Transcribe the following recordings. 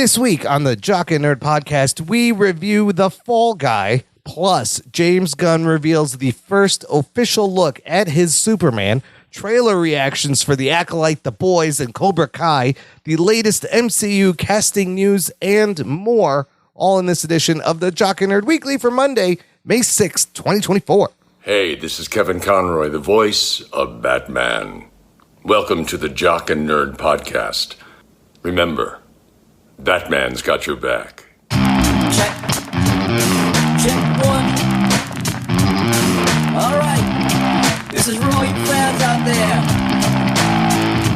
This week on the Jock and Nerd podcast, we review The Fall Guy, plus James Gunn reveals the first official look at his Superman, trailer reactions for The Acolyte, The Boys and Cobra Kai, the latest MCU casting news, and more, all in this edition of the Jock and Nerd Weekly for Monday, May 6th, 2024. Hey, this is Kevin Conroy, the voice of Batman. Welcome to the Jock and Nerd podcast. Remember, Batman's got your back. Check. Check one. All right. This is for all you fans out there.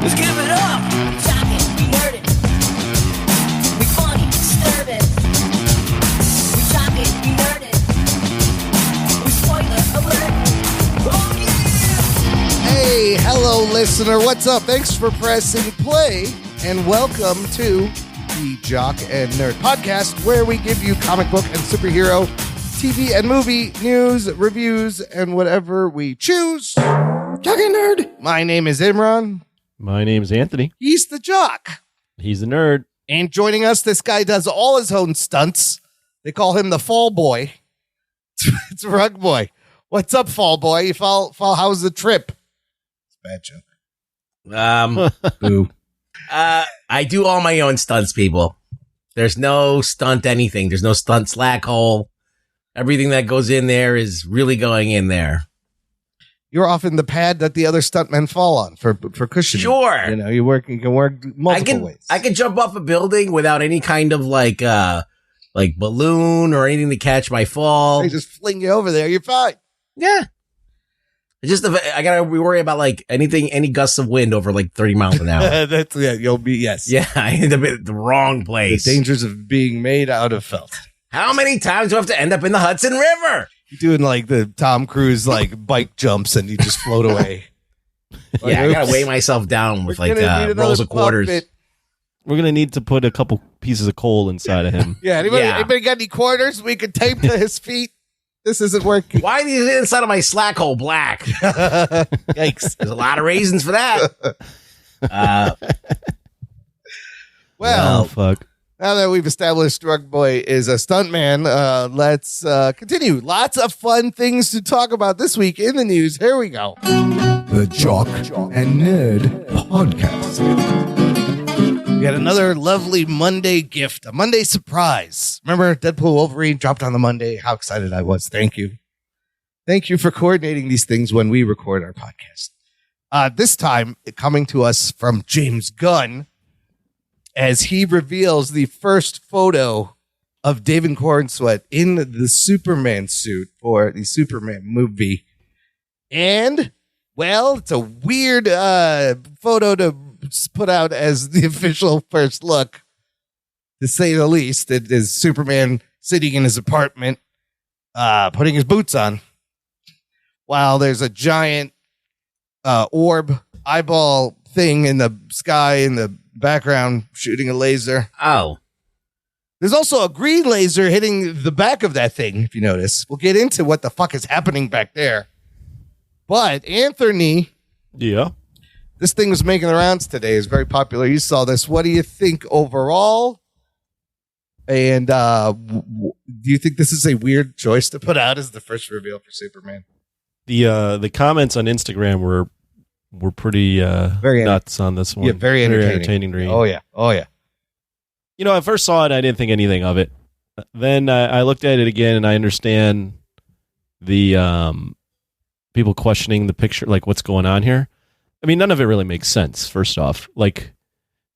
Let's give it up. Jock it, we nerd it. We funny, disturb it. We jock it, we nerd it. We spoiler alert. Oh yeah! Hey, hello, listener. What's up? Thanks for pressing play, and welcome to the Jock and Nerd podcast, where we give you comic book and superhero, TV and movie news, reviews, and whatever we choose. Jock and Nerd. My name is Imran. My name's Anthony. He's the Jock. He's the nerd. And joining us, this guy does all his own stunts. They call him the Fall Boy. It's Rug Boy. What's up, Fall Boy? You fall. How's the trip? It's a bad joke. Boo. I do all my own stunts, people. There's no stunt anything. There's no stunt slack hole. Everything that goes in there is really going in there. You're often the pad that the other stuntmen fall on for cushioning. Sure. You know, you can work multiple ways. I can jump off a building without any kind of like balloon or anything to catch my fall. They just fling you over there. You're fine. Yeah. It's just I gotta worry about like any gusts of wind over like 30 miles an hour. You'll be, yes. Yeah, I end up at the wrong The place. dangers of being made out of felt. How many times do I have to end up in the Hudson River? You're doing like the Tom Cruise bike jumps and you just float away. Yeah, I gotta weigh myself down with rolls of quarters. We're going to need to put a couple pieces of coal inside of him. Yeah, anybody got any quarters we could tape to his feet? This isn't working. Why is the inside of my slack hole black? Yikes. There's a lot of reasons for that. Well, Oh, fuck. now that we've established Rug Boy is a stuntman, let's continue. Lots of fun things to talk about this week in the news. Here we go. The Jock and Nerd podcast. We got another lovely Monday gift, a Monday surprise. Remember Deadpool Wolverine dropped on the Monday? How excited I was. Thank you. Thank you for coordinating these things when we record our podcast. This time, coming to us from James Gunn, as he reveals the first photo of David Corenswet in the Superman suit for the Superman movie. And, well, it's a weird photo to put out as the official first look, to say the least. It is Superman sitting in his apartment, putting his boots on, while there's a giant orb eyeball thing in the sky in the background shooting a laser. Oh. There's also a green laser hitting the back of that thing, if you notice. We'll get into what the fuck is happening back there. But Anthony, Yeah. this thing was making the rounds today. It's very popular. You saw this. What do you think overall? And do you think this is a weird choice to put out as the first reveal for Superman? The comments on Instagram were pretty Very nuts on this one. Yeah, very entertaining. to read. Oh, yeah. Oh, yeah. You know, I first saw it, I didn't think anything of it. Then I looked at it again, and I understand the people questioning the picture, like what's going on here. I mean, none of it really makes sense, first off. Like,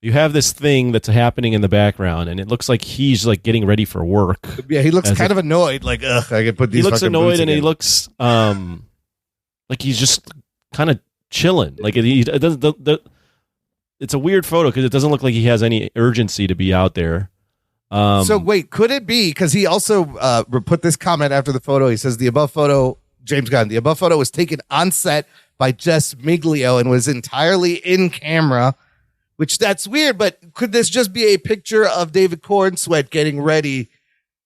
you have this thing that's happening in the background, and it looks like he's like getting ready for work. Yeah, he looks kind of annoyed. Like, ugh, I can put these. He looks fucking annoyed, boots and again. he looks like he's just kind of chilling. Like it doesn't. It's a weird photo because it doesn't look like he has any urgency to be out there. So wait, could it be because he also put this comment after the photo? He says the above photo, James Gunn, the above photo was taken on set by Jess Miglio and was entirely in camera, which that's weird. But could this just be a picture of David Corenswet getting ready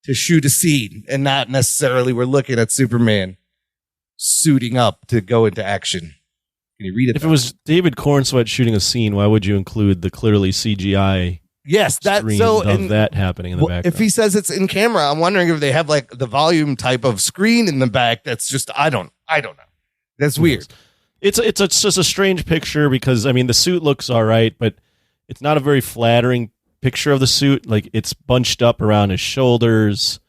to shoot a scene and not necessarily we're looking at Superman suiting up to go into action? Can you read it? If it was David Corenswet shooting a scene, why would you include the clearly CGI Yes, that screen so of and that happening in the background. if he says it's in camera, I'm wondering if they have like the volume type of screen in the back. That's just I don't know. That's weird. It's just a strange picture because I mean the suit looks all right, but it's not a very flattering picture of the suit. Like it's bunched up around his shoulders.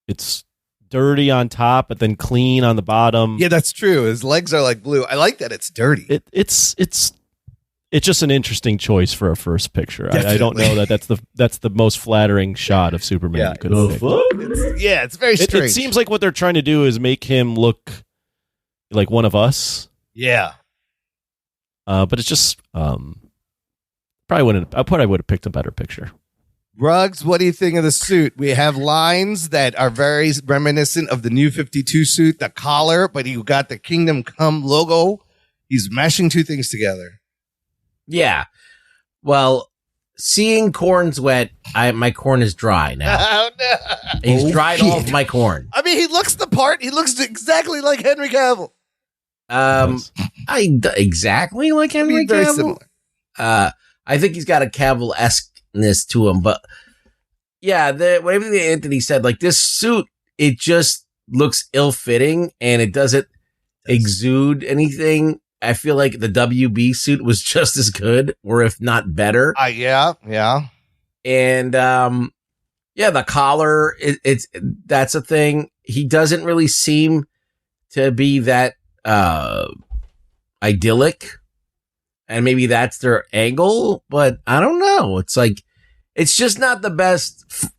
It's dirty on top, but then clean on the bottom. Yeah, that's true. His legs are like blue. I like that it's dirty. It's just an interesting choice for a first picture. I don't know that's the most flattering shot of Superman you could have picked. It's very strange. It seems like what they're trying to do is make him look like one of us. Yeah. But it's just I would have picked a better picture. Ruggs, what do you think of the suit? We have lines that are very reminiscent of the New 52 suit, the collar, but you got the Kingdom Come logo. He's mashing two things together. Yeah. Well, seeing Corenswet, my corn is dry now. Oh, no. He's dried all of my corn. I mean, he looks the part. He looks exactly like Henry Cavill. Exactly like Henry Very Cavill. similar. I think he's got a Cavill-esqueness to him, but yeah, whatever Anthony said, like this suit, it just looks ill-fitting and it doesn't exude anything. I feel like the WB suit was just as good, or if not better. Yeah. And the collar, that's a thing. He doesn't really seem to be that idyllic, and maybe that's their angle, but I don't know. It's like it's just not the best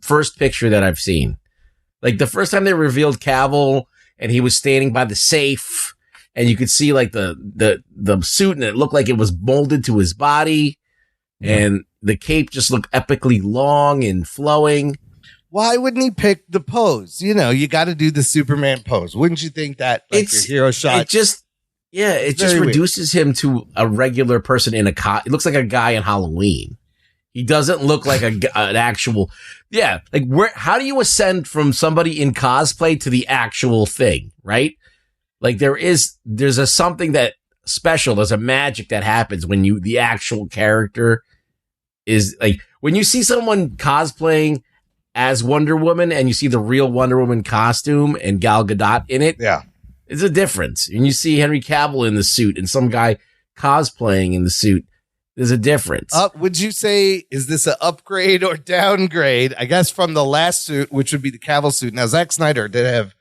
first picture that I've seen. Like the first time they revealed Cavill and he was standing by the safe and you could see like the suit and it looked like it was molded to his body, and the cape just looked epically long and flowing. Why wouldn't he pick the pose? You know, you got to do the Superman pose. Wouldn't you think that your hero shot? It just reduces him to a regular person in it looks like a guy in Halloween. He doesn't look like an actual. Yeah, like how do you ascend from somebody in cosplay to the actual thing, right? Like there's something that special. There's a magic that happens when the actual character is like when you see someone cosplaying as Wonder Woman and you see the real Wonder Woman costume and Gal Gadot in it. Yeah. It's a difference. And you see Henry Cavill in the suit and some guy cosplaying in the suit. There's a difference. Would you say, is this an upgrade or downgrade? I guess from the last suit, which would be the Cavill suit. Now, Zack Snyder did have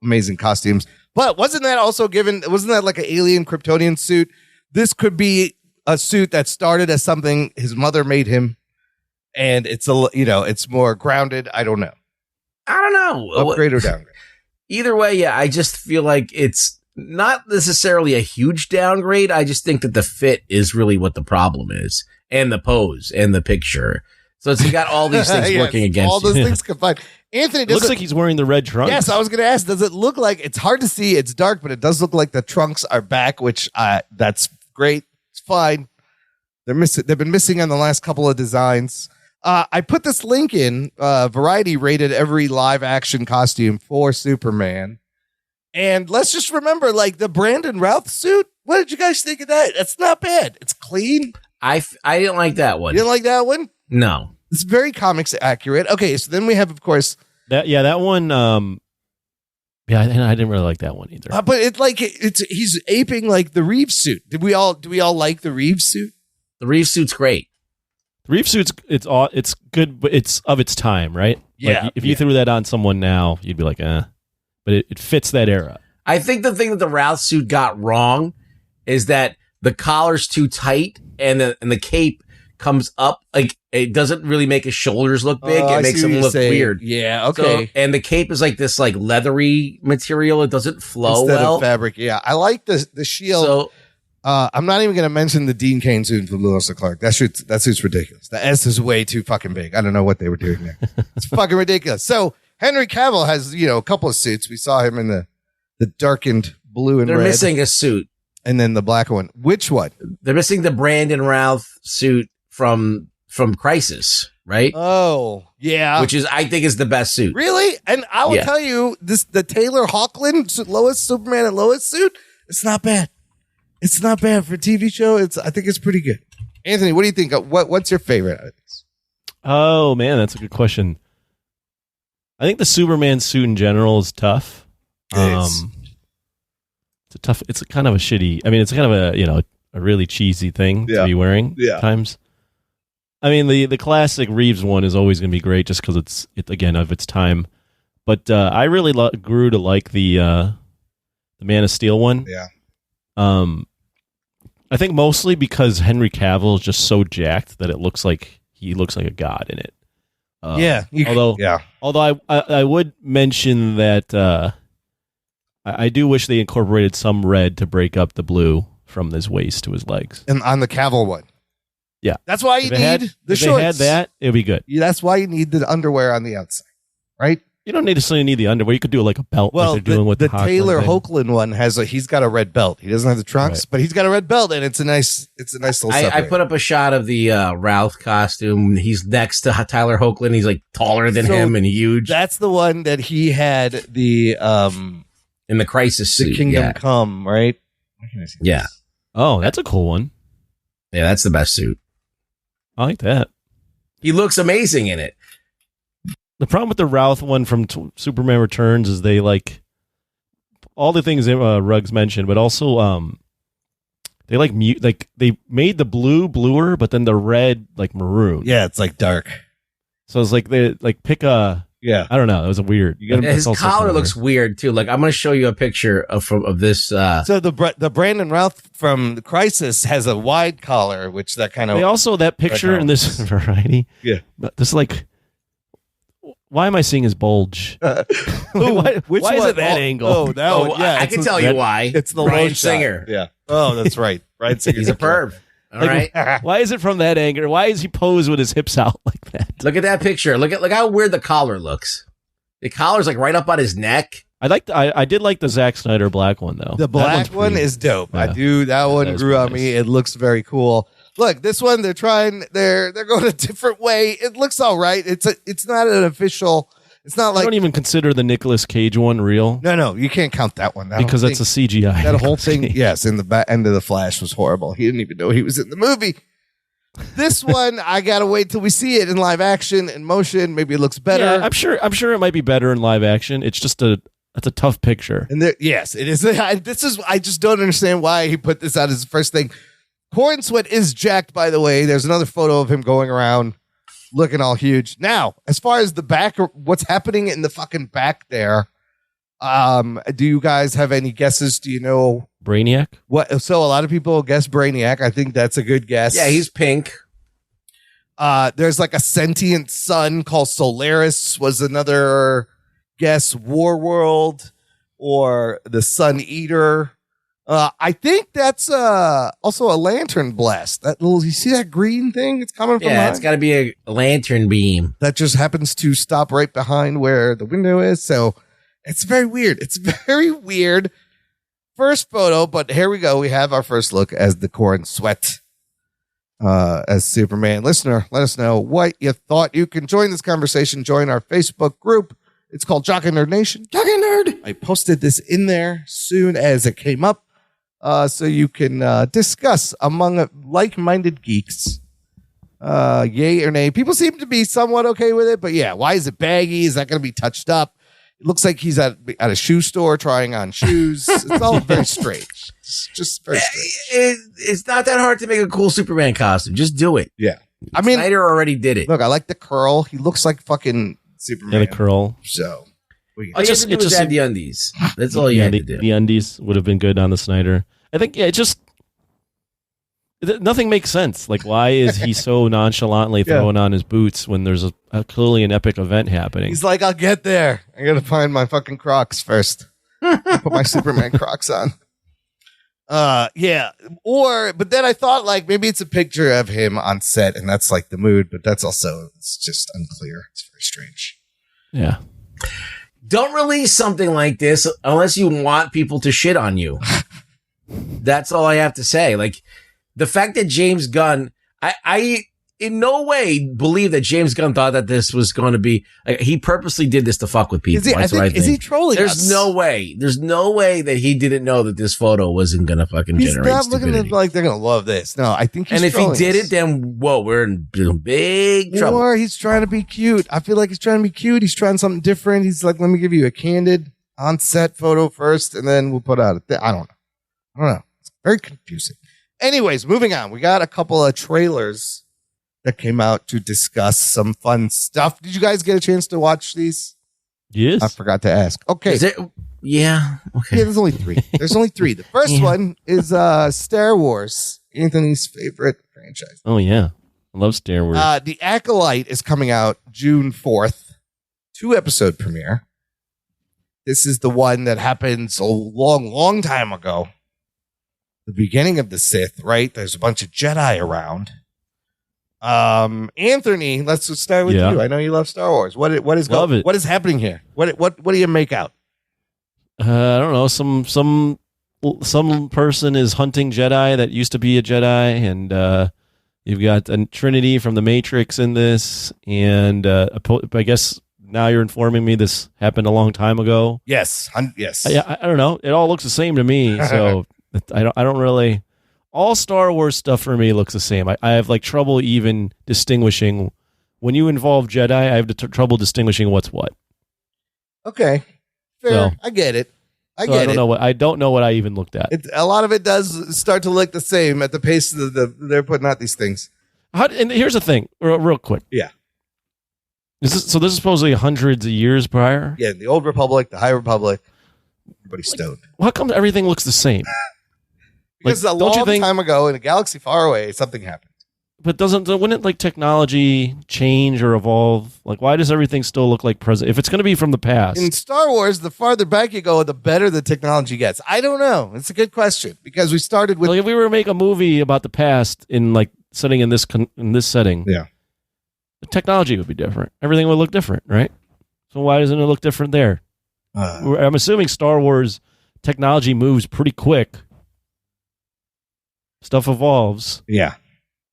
amazing costumes, but wasn't that like an alien Kryptonian suit? This could be a suit that started as something his mother made him. And it's it's more grounded. I don't know. Upgrade or downgrade. Either way, yeah, I just feel like it's not necessarily a huge downgrade. I just think that the fit is really what the problem is, and the pose and the picture. So you got all these things working against all those you. things combined. Anthony, Looks like he's wearing the red trunks. Yes, I was going to ask. Does it look like it's hard to see? It's dark, but it does look like the trunks are back, which that's great. It's fine. They've been missing on the last couple of designs. I put this link in. Variety rated every live action costume for Superman. And let's just remember, like the Brandon Routh suit. What did you guys think of that? It's not bad. It's clean. I didn't like that one. You didn't like that one? No. It's very comics accurate. Okay, so then we have, of course, that one. I didn't really like that one either. but he's aping like the Reeves suit. Do we all like the Reeves suit? The Reeves suit's great. The Reeves suit's it's good, but it's of its time, right? Yeah. Like, if you threw that on someone now, you'd be like, but it fits that era. I think the thing that the Routh suit got wrong is that the collar's too tight and the cape comes up. Like it doesn't really make his shoulders look big. It makes them look weird. Yeah, okay. So, and the cape is like this like leathery material. It doesn't flow Instead well. of fabric. Yeah, I like the shield. So I'm not even going to mention the Dean Cain suit from Lewis and Clark. That suit's ridiculous. The S is way too fucking big. I don't know what they were doing there. It's fucking ridiculous. So Henry Cavill has, a couple of suits. We saw him in the darkened blue and they're red. missing a suit. And then the black one. Which one? They're missing the Brandon Routh suit from Crisis, right? Oh, yeah. Which I think is the best suit. Really? And I will tell you, the Taylor Hoechlin Superman and Lois suit, it's not bad. It's not bad for a TV show. I think it's pretty good. Anthony, what do you think? What's your favorite out of these? Oh man, that's a good question. I think the Superman suit in general is tough. It's a tough. It's a kind of a shitty. I mean, it's kind of a really cheesy thing to be wearing at times. I mean, the classic Reeves one is always going to be great just because it's again of its time. But I really grew to like the Man of Steel one. Yeah. I think mostly because Henry Cavill is just so jacked that it looks like he looks like a god in it. Although I would mention that I do wish they incorporated some red to break up the blue from his waist to his legs. And on the Cavill one. Yeah. That's why you need the shorts. If they had that, it would be good. Yeah, that's why you need the underwear on the outside, right? You don't necessarily need the underwear. You could do like a belt well, like they're doing with the Hochland Taylor thing. Hochland one he's got a red belt. He doesn't have the trunks, but he's got a red belt, and it's a nice little I put up a shot of the Ralph costume. He's next to Tyler Hoechlin. He's like taller than him and huge. That's the one that he had the in the Crisis suit. The Kingdom Come, right? Yeah. Oh, that's a cool one. Yeah, that's the best suit. I like that. He looks amazing in it. The problem with the Routh one from Superman Returns is they like all the things Ruggs mentioned, but also they they made the blue bluer, but then the red like maroon. Yeah, it's like dark. So it's like they like pick a I don't know. It was a weird. His collar looks weird too. Like I'm going to show you a picture of this. So the Brandon Routh from Crisis has a wide collar, which that kind of. They also that picture in this Variety. Yeah, but this like. Why am I seeing his bulge? why is it that angle? Oh, that one. Yeah, I can tell you why. It's the Bryan low Singer. Shot. Yeah. Oh, that's right. Bryan Singer. He's a perv. All right. Why is it from that angle? Why is he posed with his hips out like that? Look at that picture. Look how weird the collar looks. The collar's like right up on his neck. I did like the Zack Snyder black one though. The black one is dope. Yeah. I do. That one grew on me. It looks very cool. Look, this one they're going a different way. It looks all right. It's not an official. It's not like I don't even consider the Nicolas Cage one real. No, you can't count that one because that's a CGI. That whole thing, yes, in the back end of the Flash was horrible. He didn't even know he was in the movie. This one, I gotta wait till we see it in live action, in motion. Maybe it looks better. Yeah, I'm sure it might be better in live action. It's just that's a tough picture. And yes, it is. I just don't understand why he put this out as the first thing. Corenswet is jacked, by the way. There's another photo of him going around. Looking all huge. Now, as far as the back, what's happening in the fucking back there, do you guys have any guesses? Do you know? Brainiac? What? So a lot of people guess Brainiac. I think that's a good guess. Yeah, he's pink. There's like a sentient sun called Solaris was another guess. Warworld or the Sun Eater. I think that's also a lantern blast. You see that green thing? It's coming from it's got to be a lantern beam that just happens to stop right behind where the window is. So it's very weird. It's very weird. First photo, but here we go. We have our first look as the Corenswet as Superman. Listener, let us know what you thought. You can join this conversation. Join our Facebook group. It's called Jock and Nerd Nation. Jock and Nerd. I posted this in there soon as it came up. So you can discuss among like-minded geeks, yay or nay. People seem to be somewhat okay with it, but yeah, why is it baggy? Is that going to be touched up? It looks like he's at a shoe store trying on shoes. It's all very strange. It's just very strange. It's not that hard to make a cool Superman costume. Just do it. Yeah. I mean, Snyder already did it. Look, I like the curl. He looks like fucking Superman. Yeah, the curl. So. All you have to do is add the undies. That's all you had to do. The undies would have been good on the Snyder. I think, nothing makes sense. Like, why is he so nonchalantly throwing on his boots when there's clearly an epic event happening? He's like, I'll get there. I got to find my fucking Crocs first. Put my Superman Crocs on. Yeah. But then I thought, like, maybe it's a picture of him on set, and that's like the mood, but it's just unclear. It's very strange. Yeah. Don't release something like this unless you want people to shit on you. That's all I have to say. Like, the fact that James Gunn, I in no way believe that James Gunn thought that this was going to be. Like, he purposely did this to fuck with people. Is he trolling There's us? no way. There's no way that he didn't know that this photo wasn't going to fucking He's generate not looking stupidity. like they're going to love this. No, I think he's And if he trolling did us. it, then, whoa, we're in big trouble. Or he's trying to be cute. I feel like he's trying to be cute. He's trying something different. He's like, let me give you a candid on-set photo first, and then we'll put out I don't know. It's very confusing. Anyways, moving on. We got a couple of trailers that came out to discuss some fun stuff. Did you guys get a chance to watch these? Yes. I forgot to ask. Okay. Yeah. Okay. Yeah, there's only three. The first one is Star Wars, Anthony's favorite franchise. Oh, yeah. I love Star Wars. The Acolyte is coming out June 4th. 2-episode premiere. This is the one that happens a long time ago. The beginning of the Sith, right? There's a bunch of Jedi around. Anthony, let's just start with you. I know you love Star Wars. What is happening here? What do you make out? I don't know. Some person is hunting Jedi that used to be a Jedi, and you've got a Trinity from the Matrix in this, and I guess now you're informing me this happened a long time ago. Yes, yes. I don't know. It all looks the same to me, so I don't really. All Star Wars stuff for me looks the same. I have like trouble even distinguishing when you involve Jedi. I have trouble distinguishing what's what. Okay, fair. So, I get it. I don't know what I even looked at. A lot of it does start to look the same at the pace they're putting out these things. And here's the thing, real quick. Yeah. This is supposedly hundreds of years prior? Yeah, the Old Republic, the High Republic. Everybody's stoned. How come everything looks the same? Because a long time ago in a galaxy far away, something happened. But wouldn't like technology change or evolve? Like, why does everything still look like present? If it's going to be from the past. In Star Wars, the farther back you go, the better the technology gets. I don't know. It's a good question because we started with. Like if we were to make a movie about the past in like setting in this setting, yeah, the technology would be different. Everything would look different, right? So why doesn't it look different there? I'm assuming Star Wars technology moves pretty quick. Stuff evolves. Yeah.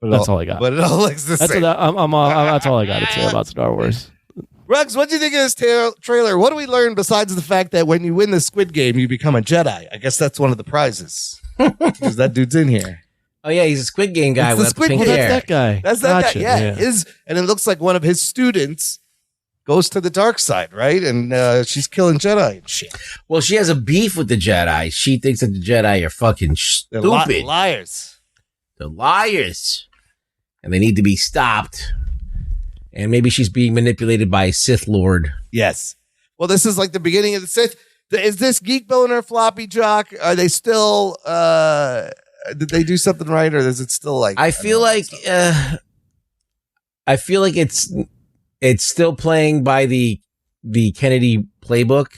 That's all I got. But it all looks the same. That's all I got to say about Star Wars. Ruggs, what do you think of this trailer? What do we learn besides the fact that when you win the Squid Game, you become a Jedi? I guess that's one of the prizes. Because that dude's in here. Oh, yeah, he's a Squid Game guy with the pink hair. That's that guy. That's that guy. Yeah. And it looks like one of his students goes to the dark side, right? And she's killing Jedi and shit. Well, she has a beef with the Jedi. She thinks that the Jedi are fucking stupid. They're liars. They're liars. And they need to be stopped. And maybe she's being manipulated by a Sith Lord. Yes. Well, this is like the beginning of the Sith. Is this Geek Boner floppy Jock? Are they still... did they do something right, or is it still like... I feel like it's still playing by the Kennedy playbook,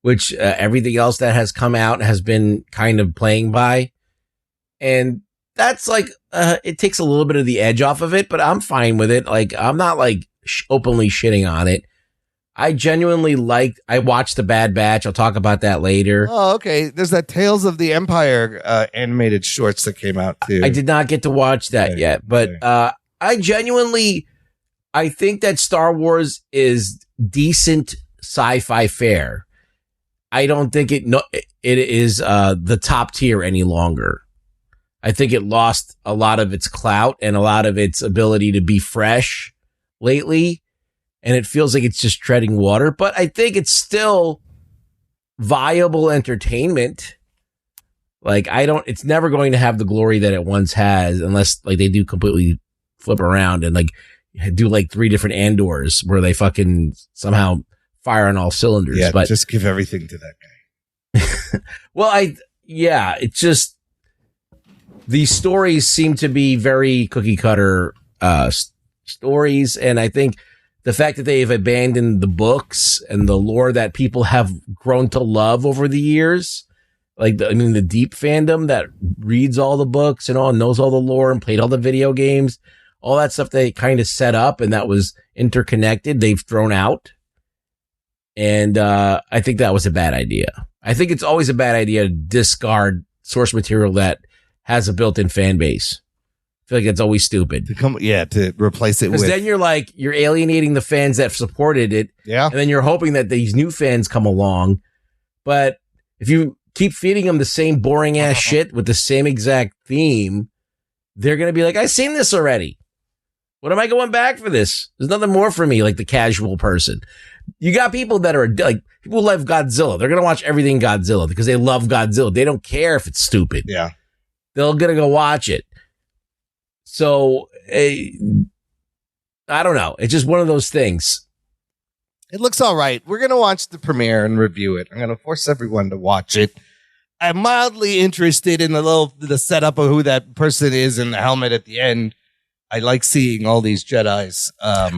which everything else that has come out has been kind of playing by. And that's like, it takes a little bit of the edge off of it, but I'm fine with it. Like, I'm not like openly shitting on it. I genuinely I watched The Bad Batch. I'll talk about that later. Oh, okay. There's that Tales of the Empire animated shorts that came out too. I did not get to watch that yet, but I think that Star Wars is decent sci-fi fare. I don't think it is the top tier any longer. I think it lost a lot of its clout and a lot of its ability to be fresh lately. And it feels like it's just treading water, but I think it's still viable entertainment. Like it's never going to have the glory that it once has unless like they do completely flip around and like do like 3 different Andors where they fucking somehow fire on all cylinders. Yeah, but just give everything to that guy. Well, it's just these stories seem to be very cookie cutter stories, and I think the fact that they've abandoned the books and the lore that people have grown to love over the years, like the deep fandom that reads all the books and all knows all the lore and played all the video games, all that stuff they kind of set up and that was interconnected, they've thrown out. And I think that was a bad idea. I think it's always a bad idea to discard source material that has a built-in fan base. feel like that's always stupid. To replace it with. Because then you're alienating the fans that supported it. Yeah. And then you're hoping that these new fans come along. But if you keep feeding them the same boring ass shit with the same exact theme, they're going to be like, I've seen this already. What am I going back for this? There's nothing more for me, like the casual person. You got people that are like, people who love Godzilla. They're going to watch everything Godzilla because they love Godzilla. They don't care if it's stupid. Yeah. They're going to go watch it. So, I don't know. It's just one of those things. It looks all right. We're going to watch the premiere and review it. I'm going to force everyone to watch it. I'm mildly interested in the setup of who that person is and the helmet at the end. I like seeing all these Jedis.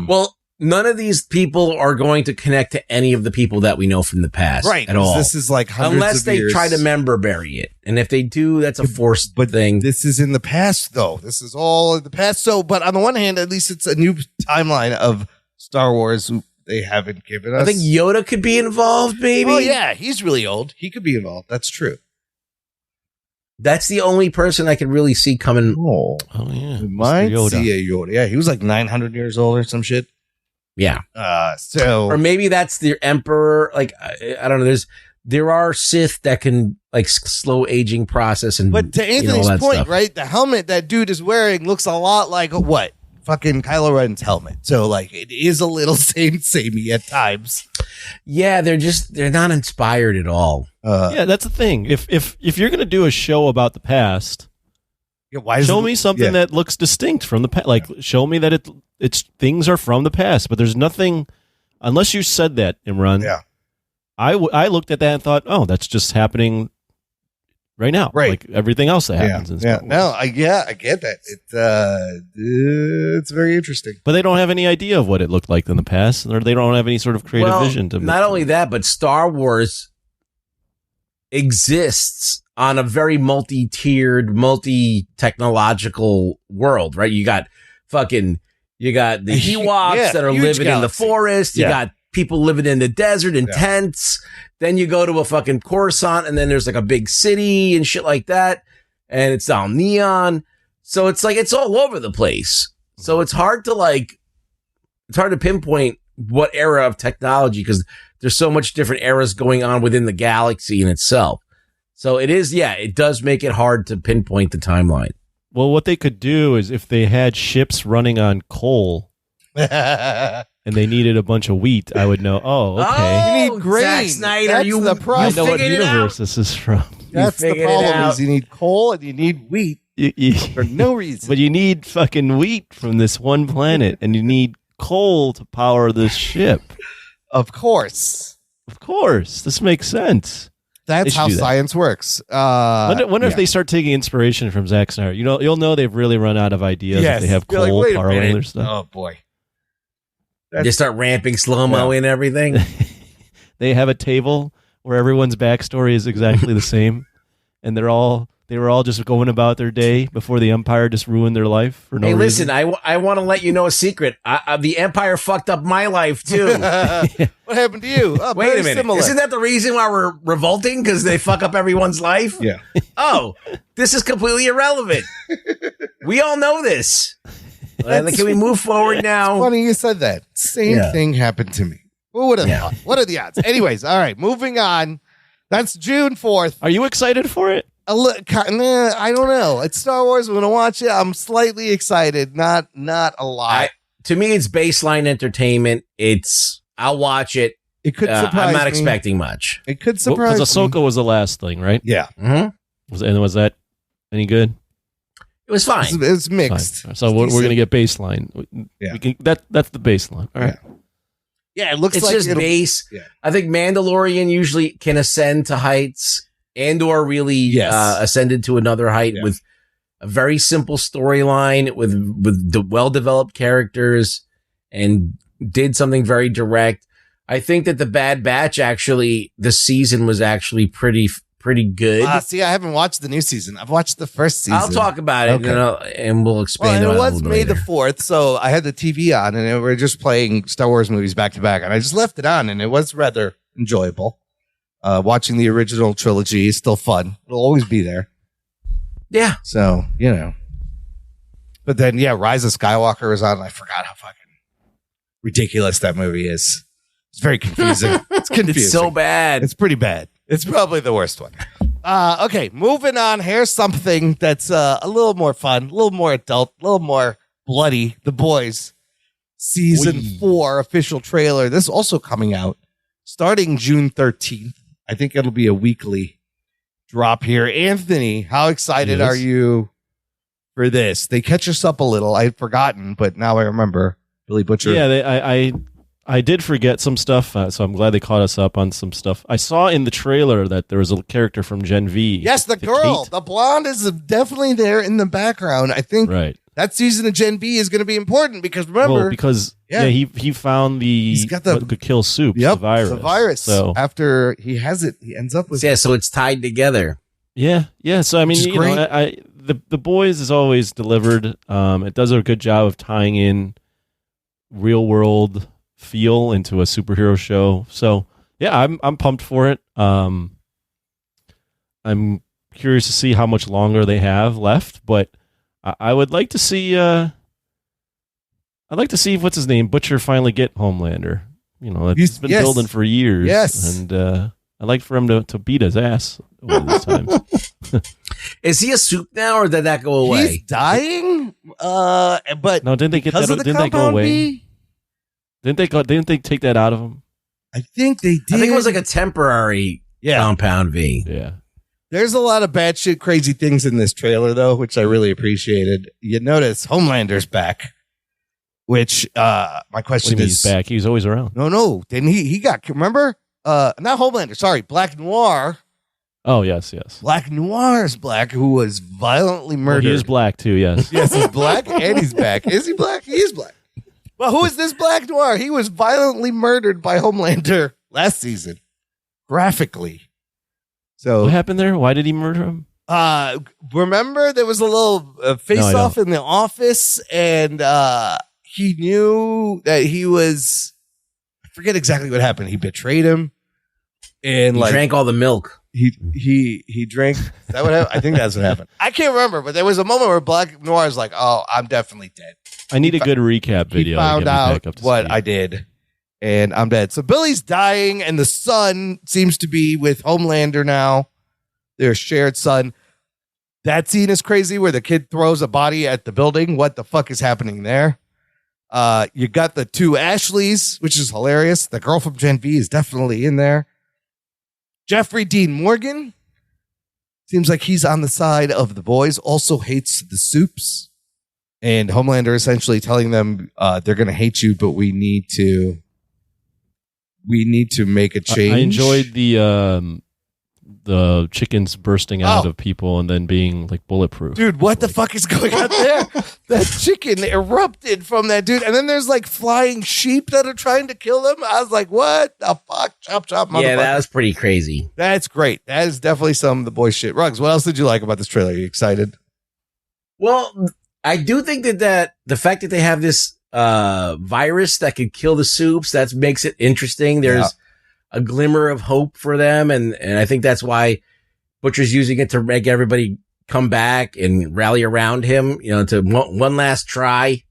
Well, none of these people are going to connect to any of the people that we know from the past, right? At all. This is like hundreds unless of they years. try to member bury it, and if they do, that's a forced thing. This is in the past, though. This is all in the past. So, but on the one hand, at least it's a new timeline of Star Wars. They haven't given us. I think Yoda could be involved. Maybe. Oh yeah, he's really old. He could be involved. That's true. That's the only person I could really see coming. Oh yeah, we might see a Yoda. Yeah, he was like 900 years old or some shit. Yeah. So, or maybe that's the Emperor. Like I don't know. There are Sith that can like slow aging process and. But to Anthony's point, right? The helmet that dude is wearing looks a lot like what fucking Kylo Ren's helmet. So like it is a little samey at times. Yeah, they're not inspired at all. Yeah, that's the thing. If you're gonna do a show about the past, show me something that looks distinct from the past. Like show me that it's things are from the past. But there's nothing unless you said that, Imran. Yeah, I looked at that and thought, oh, that's just happening right now. Right, like everything else that happens. In Star Wars. No, I get that. It's very interesting. But they don't have any idea of what it looked like in the past, or they don't have any sort of creative vision to. Not only that, but Star Wars exists on a very multi-tiered, multi-technological world, right? You got the Ewoks that are living in the forest. You got people living in the desert in tents. Then you go to a fucking Coruscant, and then there's like a big city and shit like that, and it's all neon. So it's like it's all over the place. So it's hard to pinpoint what era of technology because there's so much different eras going on within the galaxy in itself. So it does make it hard to pinpoint the timeline. Well, what they could do is if they had ships running on coal and they needed a bunch of wheat, I would know, oh, okay. You need grain. Zack Snyder, That's the problem. I know what universe this is from. That's the problem is you need coal and you need wheat for no reason. But you need fucking wheat from this one planet and you need coal to power this ship. Of course. This makes sense. That's how science works. Wonder if they start taking inspiration from Zack Snyder. You'll know they've really run out of ideas if they have coal powering their stuff. Oh boy. They start ramping slow-mo and everything. They have a table where everyone's backstory is exactly the same, and they were all just going about their day before the Empire just ruined their life for no reason. Listen, I want to let you know a secret. The Empire fucked up my life too. What happened to you? Oh, wait a minute. Similar. Isn't that the reason why we're revolting? Because they fuck up everyone's life? Yeah. Oh, this is completely irrelevant. We all know this. Can we move forward now? It's funny you said that. Same thing happened to me. Who would have thought? What are the odds? Anyways, all right, moving on. That's June 4th. Are you excited for it? I don't know. It's Star Wars. I'm going to watch it. I'm slightly excited. Not a lot. To me, it's baseline entertainment. I'll watch it. It could surprise me. I'm not expecting much. It could surprise me. Because Ahsoka was the last thing, right? Yeah. Mm-hmm. Was that any good? It was fine. It was mixed. Fine. So we're going to get baseline. Yeah. That's the baseline. All right. Yeah, it looks it's like just base. Yeah. I think Mandalorian usually can ascend to heights. Andor really ascended to another height with a very simple storyline with well-developed characters and did something very direct. I think that the Bad Batch the season was actually pretty good. See, I haven't watched the new season. I've watched the first season. I'll talk about it and we'll explain. Well, it was May the 4th, so I had the TV on and we were just playing Star Wars movies back to back, and I just left it on, and it was rather enjoyable. Watching the original trilogy is still fun. It'll always be there. Yeah. So, But then, yeah, Rise of Skywalker was on, and I forgot how fucking ridiculous that movie is. It's very confusing. It's confusing. It's so bad. It's pretty bad. It's probably the worst one. Okay, moving on. Here's something that's a little more fun, a little more adult, a little more bloody. The Boys Season 4 official trailer. This is also coming out starting June 13th. I think it'll be a weekly drop here. Anthony, how excited are you for this? They catch us up a little. I had forgotten, but now I remember. Billy Butcher. Yeah, I did forget some stuff, so I'm glad they caught us up on some stuff. I saw in the trailer that there was a character from Gen V. Yes, the girl. Kate. The blonde is definitely there in the background. I think that season of Gen V is going to be important because remember... he found he's got the, what could kill soup, the virus. The virus. So after he has it, he ends up with... Yeah, so it's tied together. Yeah. So, I mean, the Boys is always delivered. It does a good job of tying in real world feel into a superhero show. So yeah, I'm pumped for it. I'm curious to see how much longer they have left, but I would like to see I'd like to see what's his name, Butcher, finally get Homelander. You know, it's been building for years. Yes. And I'd like for him to beat his ass over these times. Is he a soup now, or did that go away? He's dying. But no, didn't they get that? Didn't that go away? Didn't they take that out of him? I think they did. I think it was like a temporary compound V. Yeah. There's a lot of batshit crazy things in this trailer, though, which I really appreciated. You notice Homelander's back, which my question is, he's back. He was always around. No. Didn't he got, remember? Not Homelander, sorry, Black Noir. Oh, yes. Black Noir's black, who was violently murdered. He is black, too, yes. Yes, he's black and he's back. Is he black? He is black. Well, who is this Black Noir? He was violently murdered by Homelander last season, graphically. So what happened there? Why did he murder him? Remember there was a little face-off in the office, and he knew that he was. I forget exactly what happened. He betrayed him, and he drank all the milk. He drank. Is that what happened? I think that's what happened. I can't remember, but there was a moment where Black Noir was like, "Oh, I'm definitely dead." I need a good recap video. He found out what I did, and I'm dead. So Billy's dying, and the son seems to be with Homelander now. Their shared son. That scene is crazy where the kid throws a body at the building. What the fuck is happening there? You got the two Ashleys, which is hilarious. The girl from Gen V is definitely in there. Jeffrey Dean Morgan seems like he's on the side of the Boys, also hates the Soups. And Homelander essentially telling them they're going to hate you, but we need to make a change. I enjoyed the chickens bursting out of people and then being like bulletproof. Dude, what the fuck is going on there? That chicken erupted from that dude. And then there's like flying sheep that are trying to kill him. I was like, what the fuck? Chop, motherfucker. Yeah, that was pretty crazy. That's great. That is definitely some of the boy shit. Ruggs, what else did you like about this trailer? Are you excited? Well, I do think that the fact that they have this virus that could kill the Soups, that makes it interesting. There's a glimmer of hope for them, and I think that's why Butcher's using it to make everybody come back and rally around him, you know, to one last try,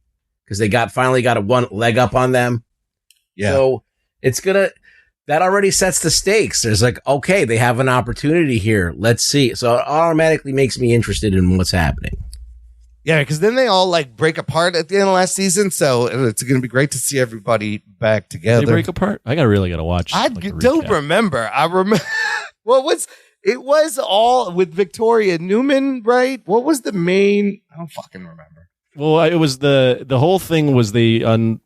because they finally got a one leg up on them. Yeah. So that already sets the stakes. There's like, okay, they have an opportunity here. Let's see. So it automatically makes me interested in what's happening. Yeah, because then they all like break apart at the end of last season, so it's going to be great to see everybody back together. They break apart? I really got to watch. I don't remember. I remember. It was all with Victoria Newman, right? What was the main? I don't fucking remember. Well, it was the whole thing was they took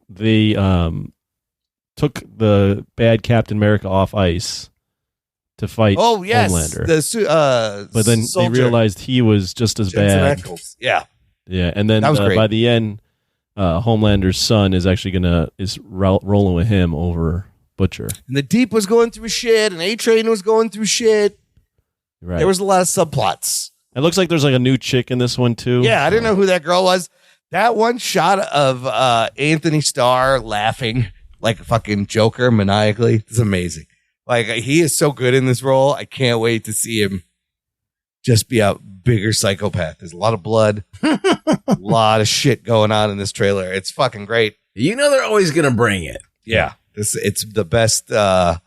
the bad Captain America off ice to fight Homelander. But then they realized he was just as bad. Yeah. Yeah, and then by the end, Homelander's son is actually rolling with him over Butcher. And the Deep was going through shit, and A-Train was going through shit. Right. There was a lot of subplots. It looks like there's like a new chick in this one too. Yeah, I didn't know who that girl was. That one shot of Anthony Starr laughing like a fucking Joker maniacally is amazing. Like, he is so good in this role. I can't wait to see him just be a bigger psychopath. There's a lot of blood, a lot of shit going on in this trailer. It's fucking great. You know they're always going to bring it. Yeah, it's the best superhero.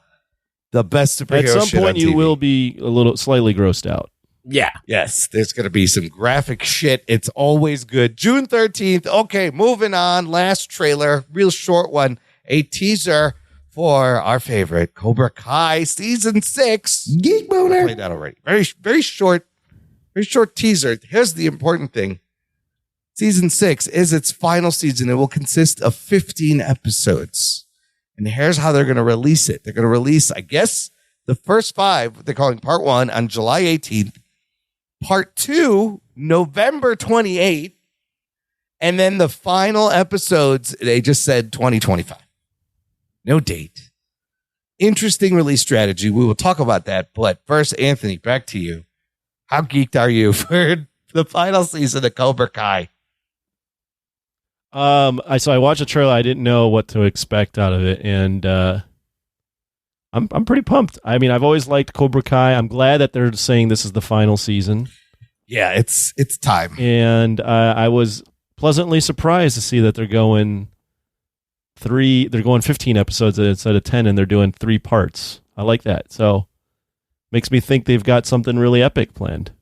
At some shit point, on you TV. will be a little slightly grossed out. Yeah. Yes, there's going to be some graphic shit. It's always good. June 13th. Okay, moving on. Last trailer, real short one. A teaser for our favorite Cobra Kai season 6. Geek boner. Played that already. Very short teaser. Here's the important thing. Season 6 is its final season. It will consist of 15 episodes. And here's how they're going to release it. They're going to release, I guess, the first 5, they're calling part 1 on July 18th, part 2, November 28th, and then the final episodes, they just said 2025. No date. Interesting release strategy. We will talk about that. But first, Anthony, back to you. How geeked are you for the final season of Cobra Kai? I watched the trailer. I didn't know what to expect out of it, and I'm pretty pumped. I mean, I've always liked Cobra Kai. I'm glad that they're saying this is the final season. Yeah, it's time. And I was pleasantly surprised to see that they're going 15 episodes instead of 10, and they're doing 3 parts. I like that. So makes me think they've got something really epic planned.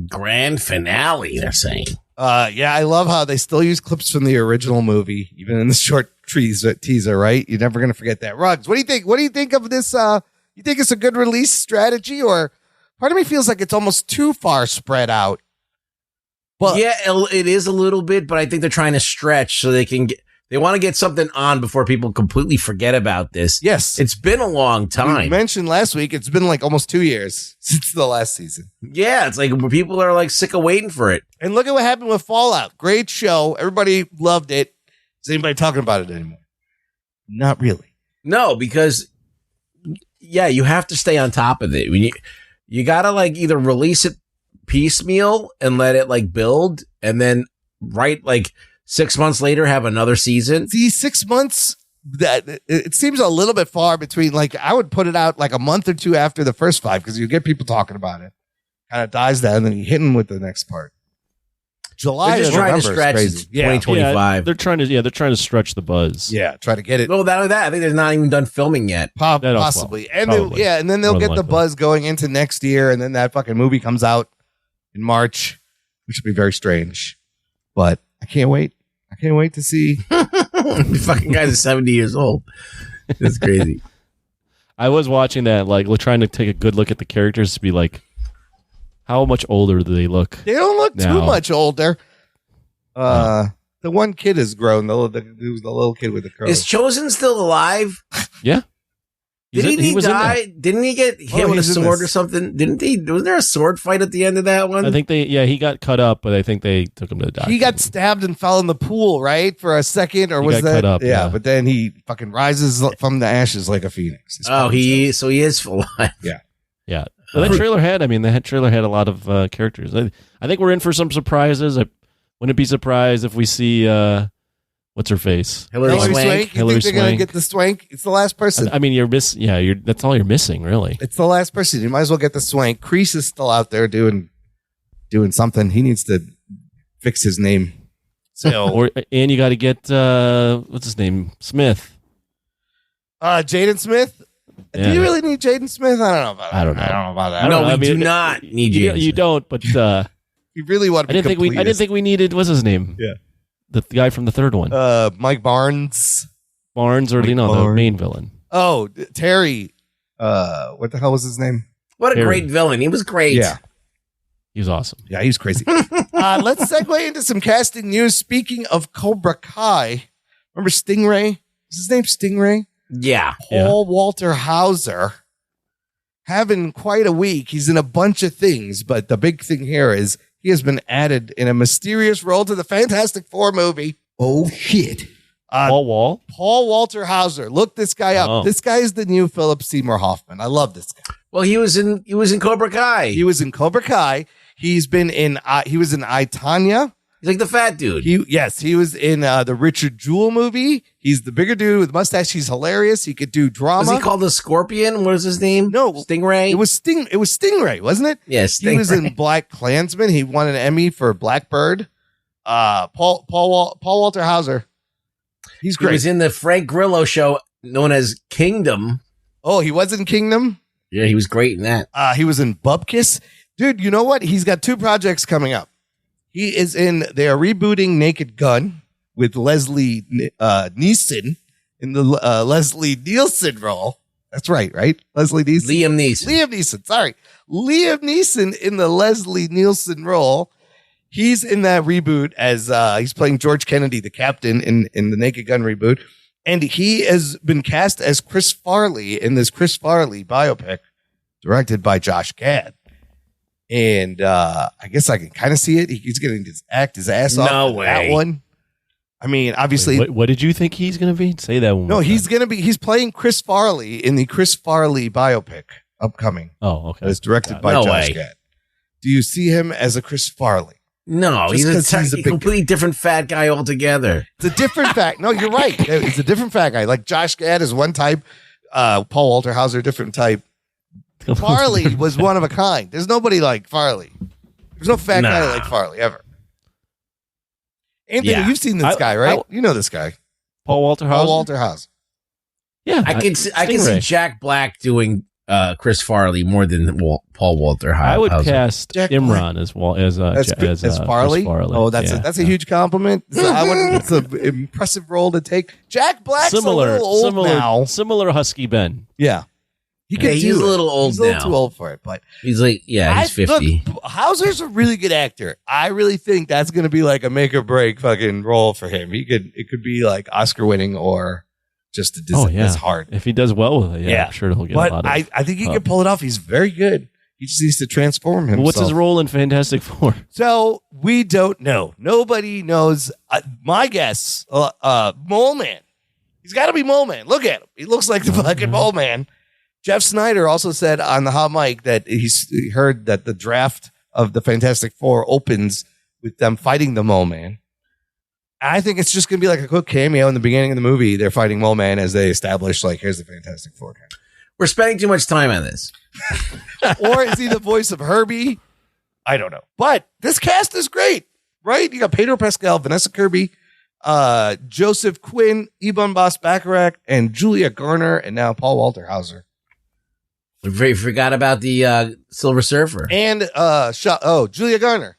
Grand finale, they're saying. Yeah, I love how they still use clips from the original movie, even in the short teaser, right? You're never going to forget that. Ruggs, what do you think? What do you think of this? You think it's a good release strategy, or part of me feels like it's almost too far spread out? But Yeah, it is a little bit, but I think they're trying to stretch so they want to get something on before people completely forget about this. yes, It's been a long we time. mentioned last week, it's been like almost 2 years since the last season. Yeah, it's like people are like sick of waiting for it. And look at what happened with Fallout. Great show. Everybody loved it. Is anybody talking about it anymore? Not really. No, because you have to stay on top of it. You got to like either release it piecemeal and let it like build, and then like 6 months later have another season. See, 6 months, that it seems a little bit far between. Like, I would put it out like a month or 2 after the first 5, because you get people talking about it. Kind of dies down, and then you hit them with the next part. July They're just to trying to November is stretch crazy. Yeah. 2025. They're trying to stretch the buzz. Yeah, try to get it Well, not only that, I think they're not even done filming yet. possibly. well, And probably. and then they'll More get than the likely. buzz going into next year, and then that fucking movie comes out in March, which will be very strange. But I can't wait. I can't wait to see. The fucking guys are 70 years old. It's crazy. I was watching that, like trying to take a good look at the characters to be like, how much older do they look? They don't look too now? much older. The one kid has grown. The little kid with the curls. Is Chosen still alive? Yeah. Didn't he was in there. die? Didn't he get hit with a he's in sword this. or something? Wasn't there a sword fight at the end of that one? I think he got cut up, but I think they took him to the doctor. He got stabbed and fell in the pool, right, for a second, or He was got that? cut up, yeah. But then he fucking rises from the ashes like a phoenix. It's Oh, fucking so he is alive. Yeah. Well, that trailer had a lot of characters. I think we're in for some surprises. I wouldn't be surprised if we see what's her face. Hillary Hillary Swank. Swank. You Hillary think they're gonna Swank. get the Swank? It's the last person. I mean, that's all you're missing, really. It's the last person. You might as well get the Swank. Kreese is still out there doing something. He needs to fix his name. So, And you got to get what's his name, Smith. Jaden Smith. Do Yeah. you really need Jaden Smith? I don't know about that. I don't know. I don't know about that. I don't know. We I mean, do not need you. you. You don't, but You really want to I be didn't think we needed. What's his name? Yeah. The guy from the third one, Mike Barnes. Barnes, or Mike the Barnes. main villain. Oh, Terry. What the hell was his name? What a Harry. great villain. He was great. Yeah. He was awesome. Yeah, he's crazy. Let's segue into some casting news. Speaking of Cobra Kai, remember Stingray? Is his name Stingray? Yeah. Paul Walter Hauser. Having quite a week. He's in a bunch of things, but the big thing here is he has been added in a mysterious role to the Fantastic Four movie. Oh shit. Paul Walter Hauser. Look this guy up. Oh. This guy is the new Philip Seymour Hoffman. I love this guy. Well, he was in Cobra Kai. He was in Cobra Kai. He was in I, Tonya. He's like the fat dude. He was in the Richard Jewell movie. He's the bigger dude with the mustache. He's hilarious. He could do drama. Was he called the Scorpion? What is his name? No, Stingray. It was Stingray, wasn't it? Yeah, Stingray. He was in Black Klansman. He won an Emmy for Blackbird. Paul Walter Hauser. He's great. He was in the Frank Grillo show known as Kingdom. Oh, he was in Kingdom? Yeah, he was great in that. He was in Bupkis. Dude, you know what? He's got 2 projects coming up. They are rebooting Naked Gun with Leslie Neeson in the Leslie Nielsen role. That's right? Leslie Neeson? Liam Neeson in the Leslie Nielsen role. He's in that reboot as he's playing George Kennedy, the captain in the Naked Gun reboot. And he has been cast as Chris Farley in this Chris Farley biopic directed by Josh Gad. And I guess I can kind of see it. He's going to act his ass off. No in way. That one. I mean, obviously. Wait, what did you think he's going to be? Say that one. No, more time. he's playing Chris Farley in the Chris Farley biopic upcoming. Oh, okay. It's directed by Josh Gad. Do you see him as a Chris Farley? No, he's a completely different fat guy altogether. It's a different fat. No, you're right. It's a different fat guy. Like Josh Gad is one type. Paul Walter Hauser, different type. Farley was one of a kind. There's nobody like Farley. There's no fat guy like Farley ever. Anthony, you've seen this guy, right? You know this guy. Paul Walter Hauser. Yeah, I can see Jack Black doing Chris Farley more than Paul Walter Hauser. I would cast Jack Imran Black. as Farley. Oh, that's a huge compliment. It's an impressive role to take. Jack Black's a little old now. Similar Husky Ben. Yeah. He's a little old He's a little too old for it, but he's like, he's 50. Look, Hauser's a really good actor. I really think that's going to be like a make or break fucking role for him. It could be like Oscar winning or just as hard. If he does well with it, I'm sure he'll get a lot of. I think he can pull it off. He's very good. He just needs to transform himself. What's his role in Fantastic Four? So we don't know. Nobody knows. My guess, Mole Man. He's got to be Mole Man. Look at him. He looks like the fucking Mole Man. Jeff Snyder also said on the hot mic that he heard that the draft of the Fantastic Four opens with them fighting the Mole Man. I think it's just going to be like a quick cameo in the beginning of the movie. They're fighting Mole Man as they establish, like, here's the Fantastic Four. We're spending too much time on this. Or is he the voice of Herbie? I don't know. But this cast is great, right? You got Pedro Pascal, Vanessa Kirby, Joseph Quinn, Ebon Boss-Bacharach, and Julia Garner, and now Paul Walter Hauser. We forgot about the Silver Surfer. And Julia Garner.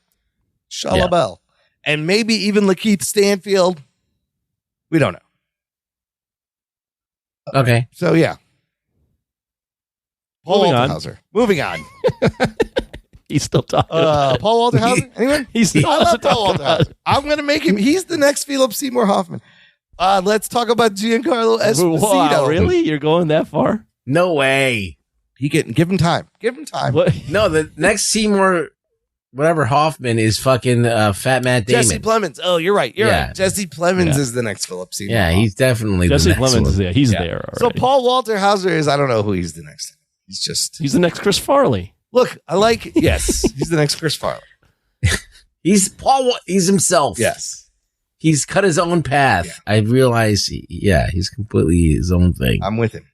Shia LaBelle. And maybe even Lakeith Stanfield. We don't know. Okay. So, yeah. Paul Walter Hauser. Moving on. He's still talking about Paul Walter Hauser? Anyone? I love Paul Walter Hauser. I'm going to make him. He's the next Philip Seymour Hoffman. Let's talk about Giancarlo Esposito. Wow, really? You're going that far? No way. Give him time. Give him time. What? No, the next Seymour, whatever Hoffman is fucking Fat Matt Damon. Jesse Plemons. Oh, you're right. You're right. Jesse Plemons is the next Philip Seymour. Yeah, he's definitely Jesse the next Plemons one. is there. He's there already. So Paul Walter Hauser is, I don't know who he's the next. He's the next Chris Farley. Look, yes, he's the next Chris Farley. He's himself. Yes. He's cut his own path. Yeah. I realize, he's completely his own thing. I'm with him.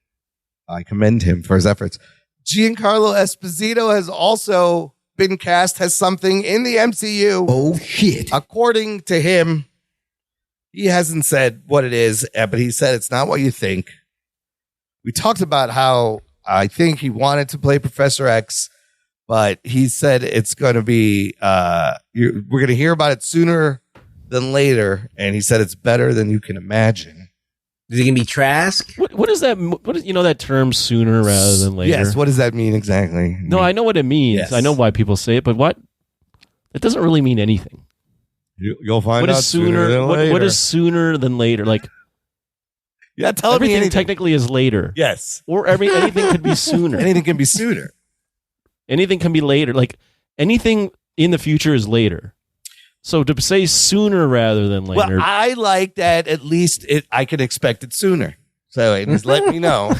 I commend him for his efforts. Giancarlo Esposito has also been cast as something in the MCU. Oh, shit. According to him, he hasn't said what it is, but he said it's not what you think. We talked about how I think he wanted to play Professor X, but he said it's going to be, we're going to hear about it sooner than later, and he said it's better than you can imagine. Is he going to be Trask? What is that? What is, that term sooner rather than later? Yes, what does that mean exactly? No, I know what it means. Yes. I know why people say it, but what? It doesn't really mean anything. You'll find out sooner than later. What is sooner than later? Like, tell everything me anything. Technically is later. Yes. Or anything could be sooner. Anything can be sooner. Anything can be later. Like, anything in the future is later. So to say sooner rather than later. Well, I like that at least I could expect it sooner. So just let me know.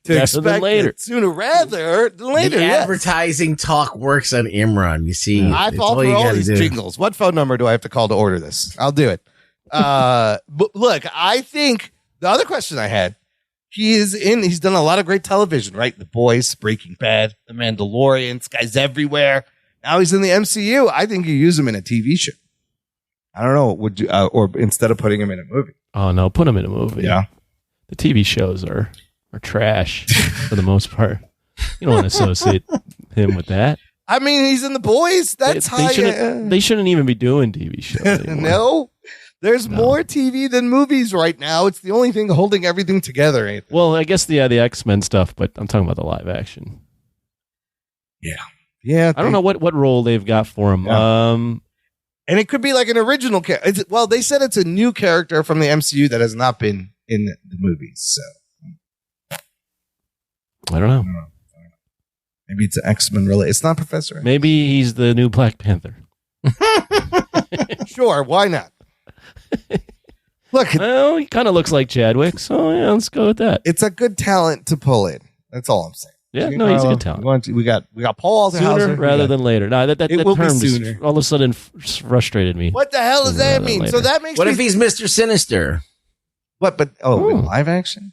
to Rather than expect later. it sooner rather than later. The yes. advertising talk works on Imran. You see, I it's fall all for you all gotta these do. jingles. What phone number do I have to call to order this? I'll do it. But look, I think the other question I had, he's done a lot of great television, right? The Boys, Breaking Bad, The Mandalorian, this guy's everywhere. Now he's in the MCU. I think you use him in a TV show. I don't know. Would you, or instead of putting him in a movie? Oh no, put him in a movie. Yeah. The TV shows are trash for the most part. You don't want to associate him with that. I mean, he's in The Boys. That's they shouldn't even be doing TV shows anymore. No. There's more TV than movies right now. It's the only thing holding everything together, Anthony. Well, I guess the X-Men stuff, but I'm talking about the live action. Yeah. I don't know what role they've got for him. Yeah. And it could be like an original character. Well, they said it's a new character from the MCU that has not been in the movies. So I don't know. Maybe it's an X-Men related. It's not Professor X. Maybe he's the new Black Panther. Sure, why not? Look, Well, he kind of looks like Chadwick, so yeah, let's go with that. it's a good talent to pull in. That's all I'm saying. Yeah, no, he's a good talent. We got Paul Sooner Hauser. rather than later. No, that It will be term sooner. just all of a sudden frustrated me. What the hell does Sooner that rather than mean? So later. that makes What me if he's Mr. Sinister? what? But in live action.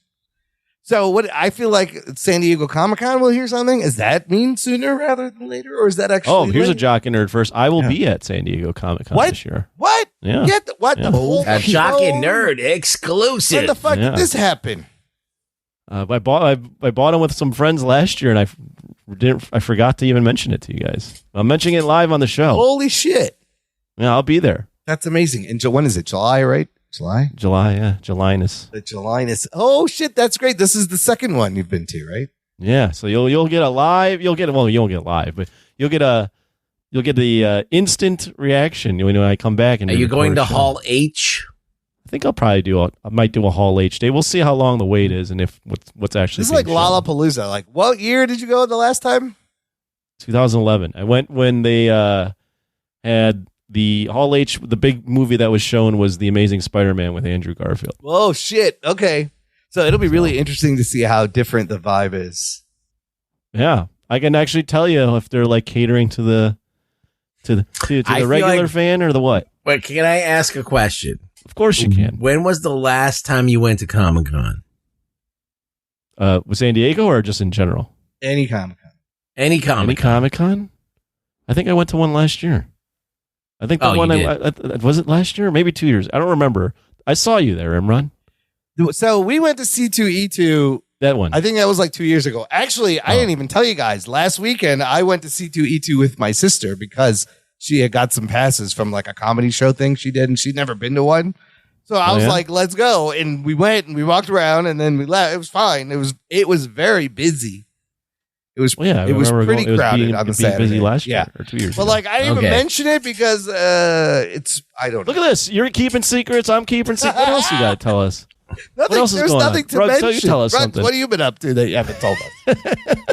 So what? I feel like San Diego Comic-Con will hear something. Does that mean sooner rather than later, or is that actually? Oh, here's a later? Jock and Nerd first. I will be at San Diego Comic-Con What? this year. What? Yeah. Get the, what? Yeah. The whole A Jock and Nerd exclusive. When the fuck Yeah. did this happen? I bought them with some friends last year, and I forgot to even mention it to you guys. I'm mentioning it live on the show. Holy shit! Yeah, I'll be there. That's amazing. And when is it? July, right? July. Julinus. The Julinus. Oh shit! That's great. This is the second one you've been to, right? Yeah, so you'll get a live. You won't get live, but you'll get the instant reaction when I come back. And Are you record going a to show. Hall H? I think I'll probably I might do a Hall H day. We'll see how long the wait is and if what's actually. This is like being shown. Lollapalooza. Like, what year did you go the last time? 2011. I went when they had the Hall H. The big movie that was shown was The Amazing Spider-Man with Andrew Garfield. Oh shit! Okay, so it'll be really interesting to see how different the vibe is. Yeah, I can actually tell you if they're like catering to the I feel regular like- fan or the what. Wait, can I ask a question? Of course you can. When was the last time you went to Comic-Con? Was San Diego or just in general? Any Comic-Con. Any Any Comic-Con? Comic-Con? I think I went to one last year. I think the Oh, one you was it last year? Maybe 2 years. I don't remember. I saw you there, Imran. So we went to C2E2. That one. I think that was like 2 years ago. Actually, I didn't even tell you guys. Last weekend, I went to C2E2 with my sister because she had got some passes from like a comedy show thing she did, and she'd never been to one. So I was yeah? like, let's go. And we went and we walked around and then we left. It was fine. It was very busy. It was I it was remember pretty it was crowded being, on the being Saturday. busy last Yeah. year or 2 years But ago. like I didn't Okay. even mention it because it's I don't know. Look at this. You're keeping secrets. I'm keeping secrets. What else you got to tell us? Nothing, else is there's going on? nothing to Ruggs, mention. you tell us Ruggs, something. what have you been up to that you haven't told us?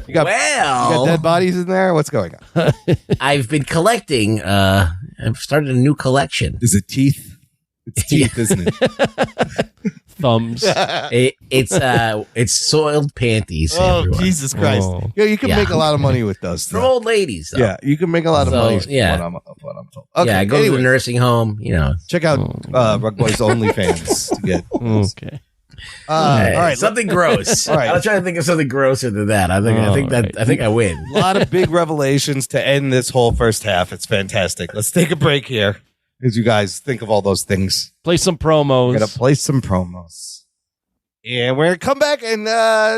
You got Well, dead bodies in there? What's going on? I've been collecting. I've started a new collection. Is it teeth? It's teeth, isn't it? Thumbs. It's soiled panties. Oh, everyone. Jesus Christ. Oh. Yeah, you can Yeah. make a lot of money with those. From though. old ladies. Though. Yeah, you can make a lot of So, money yeah. from what I'm told. Okay, Yeah, I go to anyways, the nursing home. You know. check out Rug Boy's OnlyFans to get. Okay. All right, something gross. All right. I was trying to think of something grosser than that. I think I win. a lot of big revelations to end this whole first half. It's fantastic. Let's take a break here as you guys think of all those things. Play some promos. We're going to play some promos. And we're going to come back and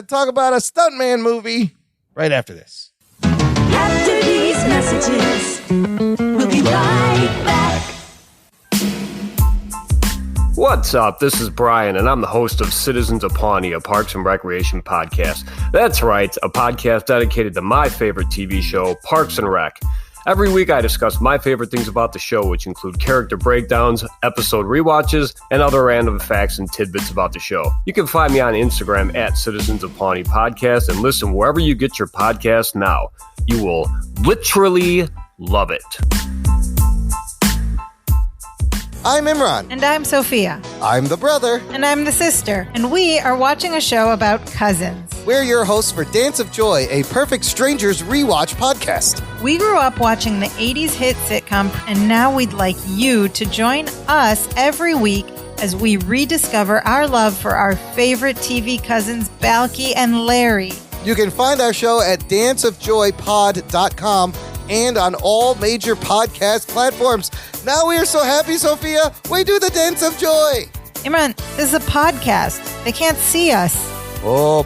talk about a stuntman movie right after this. After these messages, we'll be right back. What's up? This is Brian, and I'm the host of Citizens of Pawnee, a Parks and Recreation podcast. That's right, a podcast dedicated to my favorite TV show, Parks and Rec. Every week I discuss my favorite things about the show, which include character breakdowns, episode rewatches, and other random facts and tidbits about the show. You can find me on Instagram at Citizens of Pawnee Podcast and listen wherever you get your podcast now. You will literally love it. I'm Imran. And I'm Sophia. I'm the brother. And I'm the sister. And we are watching a show about cousins. We're your hosts for Dance of Joy, a Perfect Strangers rewatch podcast. We grew up watching the 80s hit sitcom, and now we'd like you to join us every week as we rediscover our love for our favorite TV cousins, Balky and Larry. You can find our show at danceofjoypod.com and on all major podcast platforms. Now we are so happy, Sophia. We do the Dance of Joy. Imran, this is a podcast. They can't see us. Oh,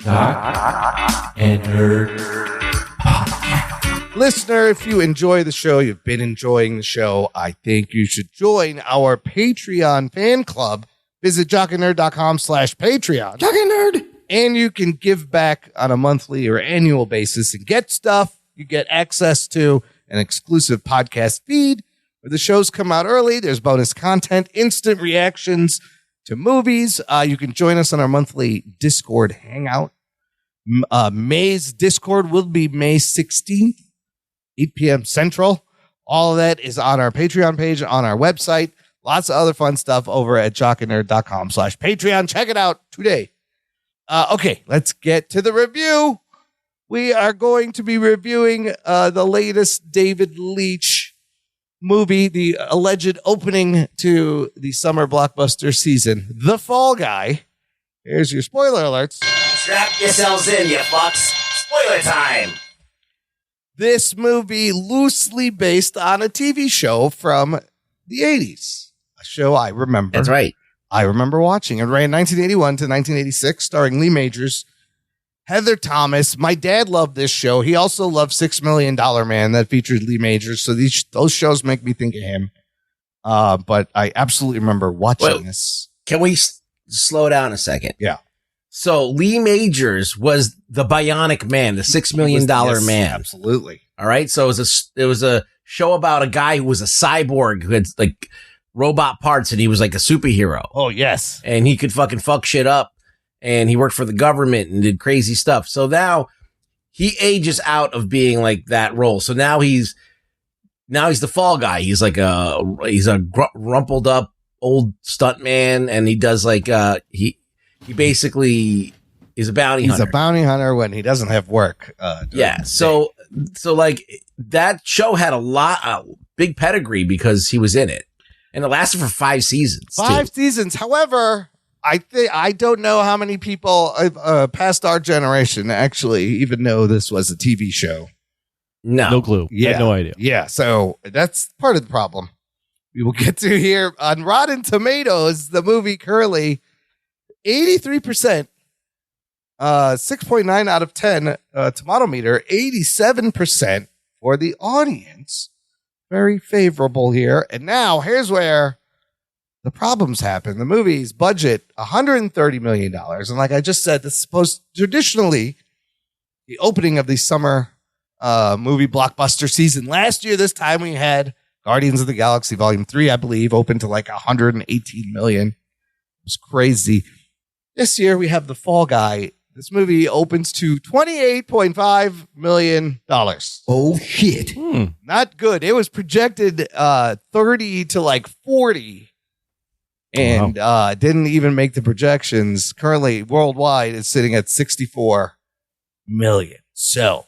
Jock and Nerd. Listener, if you enjoy the show, you've been enjoying the show, I think you should join our Patreon fan club. Visit jockandnerd.com/Patreon. Jock and Nerd. And you can give back on a monthly or annual basis and get stuff. You get access to an exclusive podcast feed where the shows come out early. There's bonus content, instant reactions to movies. You can join us on our monthly Discord hangout. May's Discord will be May 16th. 8 p.m. Central. All of that is on our Patreon page, on our website. Lots of other fun stuff over at jockandnerd.com/Patreon. Check it out today. Okay, let's get to the review. We are going to be reviewing the latest David Leitch movie, the alleged opening to the summer blockbuster season, The Fall Guy. Here's your spoiler alerts. Strap yourselves in, you fucks. Spoiler time. This movie loosely based on a TV show from the 80s. A show I remember. That's right. I remember watching. It ran 1981 to 1986, starring Lee Majors, Heather Thomas. My dad loved this show. He also loved $6 Million Man that featured Lee Majors. So those shows make me think of him. But I absolutely remember watching this. Can we slow down a second? Yeah. So Lee Majors was the Bionic Man, the $6 Million Man. Absolutely. All right. So it was a show about a guy who was a cyborg who had like robot parts and he was like a superhero. Oh, yes. And he could fucking fuck shit up. And he worked for the government and did crazy stuff. So now he ages out of being like that role. So now he's the fall guy. He's like he's a rumpled up old stuntman. And he does like, he basically is a bounty hunter. He's a bounty hunter when he doesn't have work. Yeah. So like that show had a big pedigree because he was in it. And it lasted for 5 seasons. 5 seasons. However, I don't know how many people past our generation actually even know this was a TV show. No clue. Yeah. Had no idea. Yeah. So that's part of the problem we will get to here. On Rotten Tomatoes, the movie currently 83%, 6.9 out of 10 tomato meter, 87% for the audience. Very favorable here. And now here's where the problems happen. The movie's budget, $130 million. And like I just said, this is supposed traditionally the opening of the summer movie blockbuster season. Last year, this time we had Guardians of the Galaxy Volume 3, I believe, opened to like $118 million. It was crazy. This year we have The Fall Guy. This movie opens to $28.5 million. Oh, shit. Not good. It was projected 30 to like 40 and didn't even make the projections. Currently, worldwide, it's sitting at 64 million. So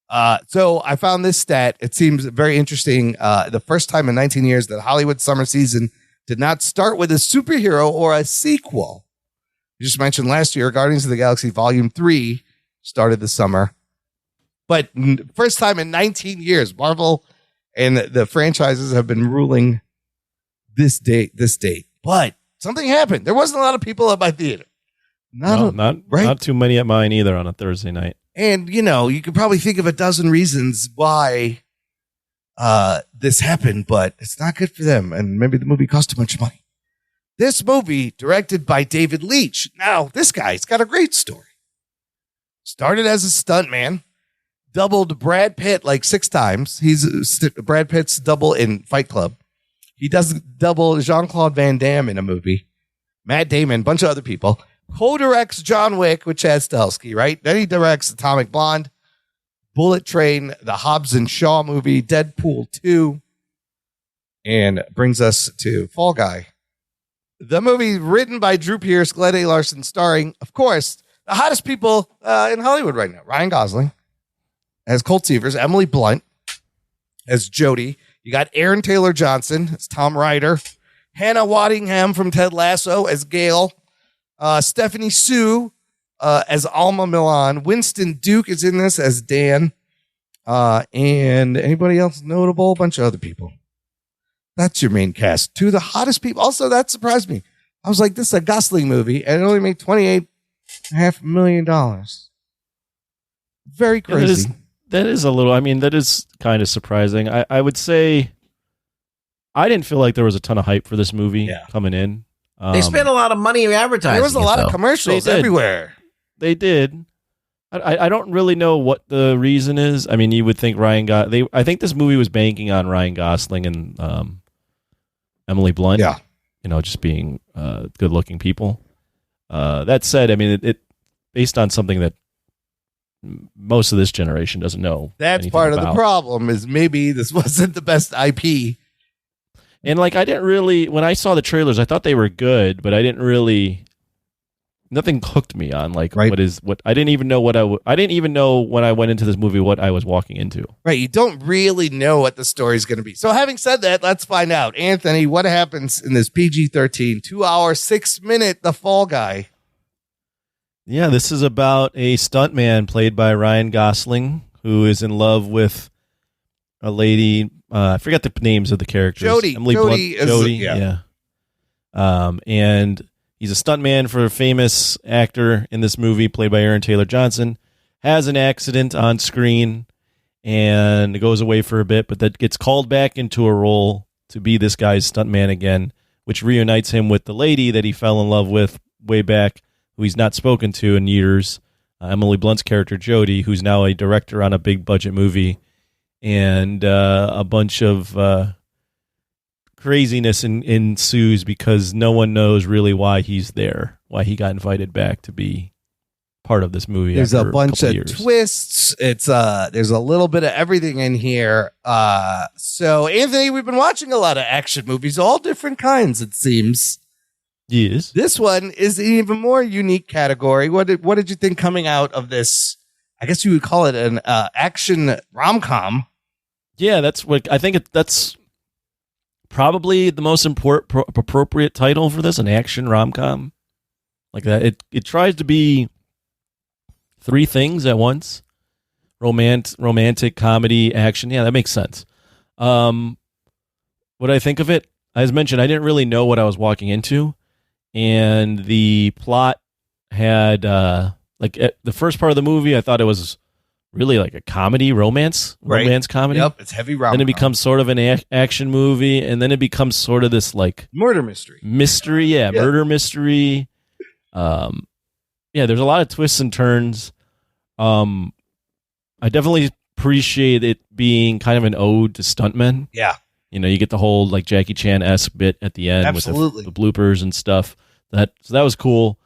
I found this stat. It seems very interesting. The first time in 19 years that Hollywood summer season did not start with a superhero or a sequel. You just mentioned last year, Guardians of the Galaxy Volume 3 started this summer. But first time in 19 years, Marvel and the franchises have been ruling this date. But something happened. There wasn't a lot of people at my theater. Not too many at mine either on a Thursday night. And, you could probably think of a dozen reasons why this happened, but it's not good for them. And maybe the movie cost too much money. This movie, directed by David Leitch. Now, this guy's got a great story. Started as a stuntman, doubled Brad Pitt like 6 times. He's Brad Pitt's double in Fight Club. He does double Jean-Claude Van Damme in a movie. Matt Damon, a bunch of other people. Co-directs John Wick with Chad Stahelski, right? Then he directs Atomic Blonde, Bullet Train, the Hobbs and Shaw movie, Deadpool 2. And brings us to Fall Guy. The movie written by Drew Pearce, Glenn A. Larson, starring, of course, the hottest people in Hollywood right now. Ryan Gosling as Colt Seavers, Emily Blunt as Jody. You got Aaron Taylor Johnson as Tom Ryder, Hannah Waddingham from Ted Lasso as Gail, Stephanie Sue as Alma Milan, Winston Duke is in this as Dan, and anybody else notable? A bunch of other people. That's your main cast. Two of the hottest people. Also, that surprised me. I was like, this is a Gosling movie, and it only made $28.5 million. Very crazy. That is a little, I mean, that is kind of surprising. I would say I didn't feel like there was a ton of hype for this movie coming in. They spent a lot of money advertising. There was a lot of commercials everywhere. They did. I don't really know what the reason is. I mean, you would think I think this movie was banking on Ryan Gosling and Emily Blunt. Yeah. You know, just being good-looking people. That said, I mean, it based on something that most of this generation doesn't know. That's part of the problem, is maybe this wasn't the best IP. And like, I didn't really, when I saw the trailers, I thought they were good, but I didn't really, nothing hooked me on like I didn't even know I didn't even know when I went into this movie what I was walking into. Right. You don't really know what the story's going to be. So having said that, let's find out. Anthony, what happens in this PG-13 2-hour 6-minute The Fall Guy? Yeah, this is about a stuntman played by Ryan Gosling who is in love with a lady. I forget the names of the characters. Jody. Jody. Yeah. And he's a stuntman for a famous actor in this movie played by Aaron Taylor Johnson. Has an accident on screen and goes away for a bit, but that gets called back into a role to be this guy's stuntman again, which reunites him with the lady that he fell in love with way back, who he's not spoken to in years, Emily Blunt's character, Jody, who's now a director on a big budget movie, and a bunch of craziness ensues because no one knows really why he's there, why he got invited back to be part of this movie. There's a bunch of twists. It's there's a little bit of everything in here. So Anthony, we've been watching a lot of action movies, all different kinds, it seems. Yes. This one is an even more unique category. What did you think coming out of this? I guess you would call it an action rom-com. Yeah, that's what I think. That's probably the most appropriate title for this, an action rom-com. Like that, it tries to be three things at once: romantic, comedy, action. Yeah, that makes sense. What I think of it, as mentioned, I didn't really know what I was walking into. And the plot had, the first part of the movie, I thought it was really like a comedy, romance comedy. Yep, it's heavy rom-com. Then it becomes sort of an action movie, and then it becomes sort of this like murder mystery. Murder mystery. There's a lot of twists and turns. I definitely appreciate it being kind of an ode to stuntmen. Yeah. You know, you get the whole like Jackie Chan-esque bit at the end. Absolutely. With the bloopers and stuff. So that was cool.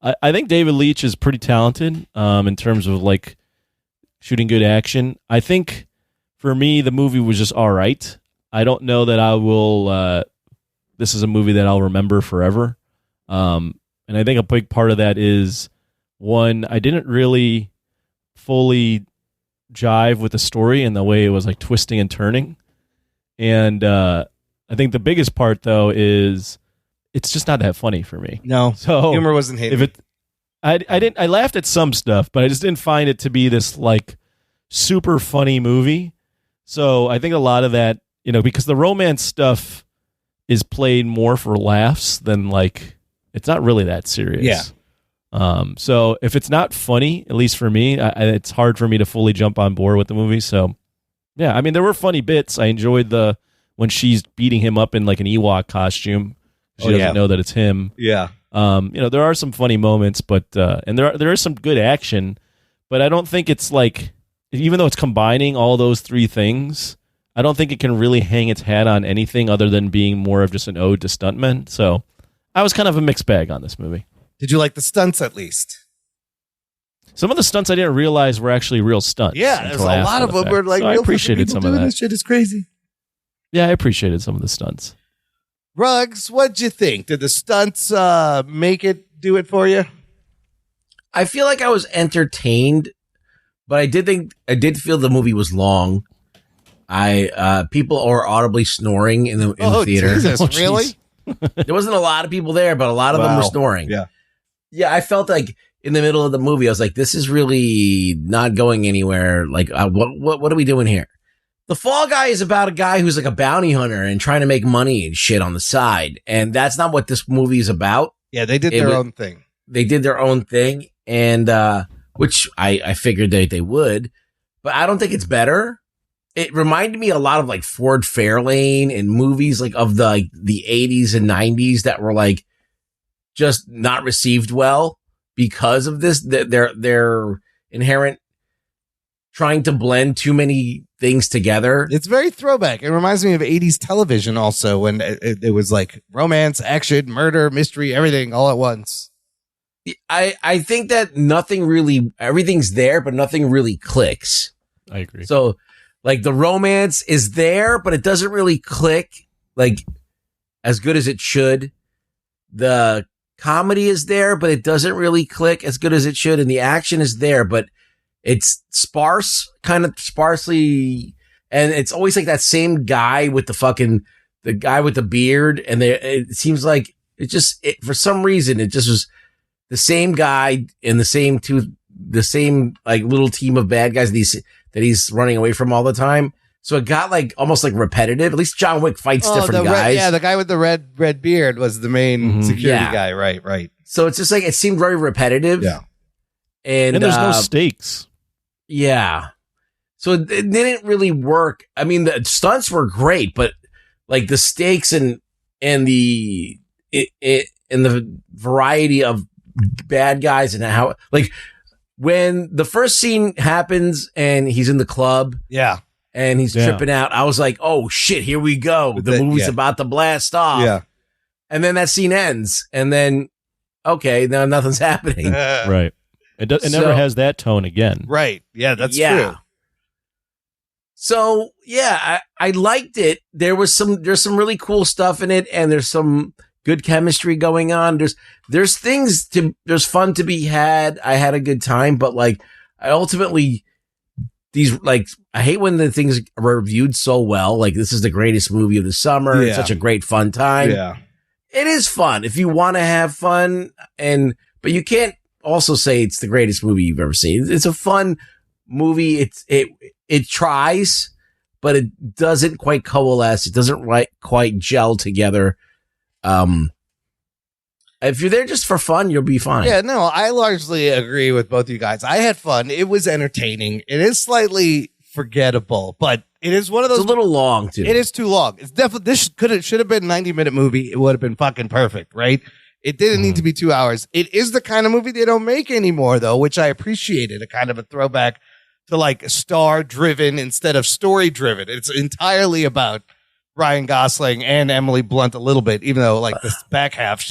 I think David Leitch is pretty talented in terms of like shooting good action. I think for me, the movie was just all right. I don't know that I will. This is a movie that I'll remember forever. And I think a big part of that is, one, I didn't really fully jive with the story and the way it was like twisting and turning. And I think the biggest part, though, is it's just not that funny for me. No, so humor wasn't hitting. I laughed at some stuff, but I just didn't find it to be this like super funny movie. So I think a lot of that, you know, because the romance stuff is played more for laughs than like it's not really that serious. Yeah. So if it's not funny, at least for me, it's hard for me to fully jump on board with the movie. So. Yeah, I mean, there were funny bits. I enjoyed when she's beating him up in like an Ewok costume. She doesn't know that it's him. Yeah. There are some funny moments, but and there is some good action, but I don't think it's like, even though it's combining all those three things, I don't think it can really hang its hat on anything other than being more of just an ode to stuntmen. So I was kind of a mixed bag on this movie. Did you like the stunts at least? Some of the stunts I didn't realize were actually real stunts. Yeah, there's a lot of them were like, so I appreciated some of that. This shit is crazy. Yeah, I appreciated some of the stunts. Ruggs, what'd you think? Did the stunts do it for you? I feel like I was entertained, but I did feel the movie was long. People are audibly snoring in the theater. Jesus, really? There wasn't a lot of people there, but a lot of them were snoring. Yeah. I felt like in the middle of the movie, I was like, "This is really not going anywhere." Like, what are we doing here? The Fall Guy is about a guy who's like a bounty hunter and trying to make money and shit on the side, and that's not what this movie is about. Yeah, they did their own thing. They did their own thing, and which I figured that they would, but I don't think it's better. It reminded me a lot of like Ford Fairlane and movies like of the 80s and 90s that were like just not received well because of this. Their inherent trying to blend too many things together. It's very throwback. It reminds me of 80s television also, when it was like romance, action, murder, mystery, everything all at once. I think that everything's there, but nothing really clicks. I agree. So like the romance is there, but it doesn't really click like as good as it should. The comedy is there, but it doesn't really click as good as it should. And the action is there, but it's sparsely. And it's always like that same guy with the guy with the beard. And it seems like for some reason, it just was the same guy and the same like little team of bad guys that he's running away from all the time. So it got like almost like repetitive. At least John Wick fights different guys. The guy with the red beard was the main security guy. Right. So it's just like, it seemed very repetitive. Yeah. And there's no stakes. Yeah. So it didn't really work. I mean, the stunts were great, but like the stakes and the variety of bad guys and how, like, when the first scene happens and he's in the club, and he's tripping out, I was like, "Oh shit, here we go! The movie's about to blast off." Yeah, and then that scene ends, and then okay, now nothing's happening. Right. It never has that tone again. Right. Yeah, that's true. So yeah, I liked it. There's some really cool stuff in it, and there's some good chemistry going on. There's fun to be had. I had a good time, but like I ultimately I hate when the things are reviewed so well. Like, this is the greatest movie of the summer. It's such a great fun time. Yeah, it is fun if you want to have fun, but you can't also say it's the greatest movie you've ever seen. It's a fun movie. It tries, but it doesn't quite coalesce. It doesn't quite gel together. If you're there just for fun, you'll be fine. Yeah, no, I largely agree with both you guys. I had fun. It was entertaining. It is slightly forgettable, but it is one of those. It's a little long too. It is too long. It's definitely should have been a 90-minute movie. It would have been fucking perfect, right? It didn't need to be 2 hours. It is the kind of movie they don't make anymore, though, which I appreciated. A kind of a throwback to like star driven instead of story driven. It's entirely about Ryan Gosling and Emily Blunt a little bit, even though like the back half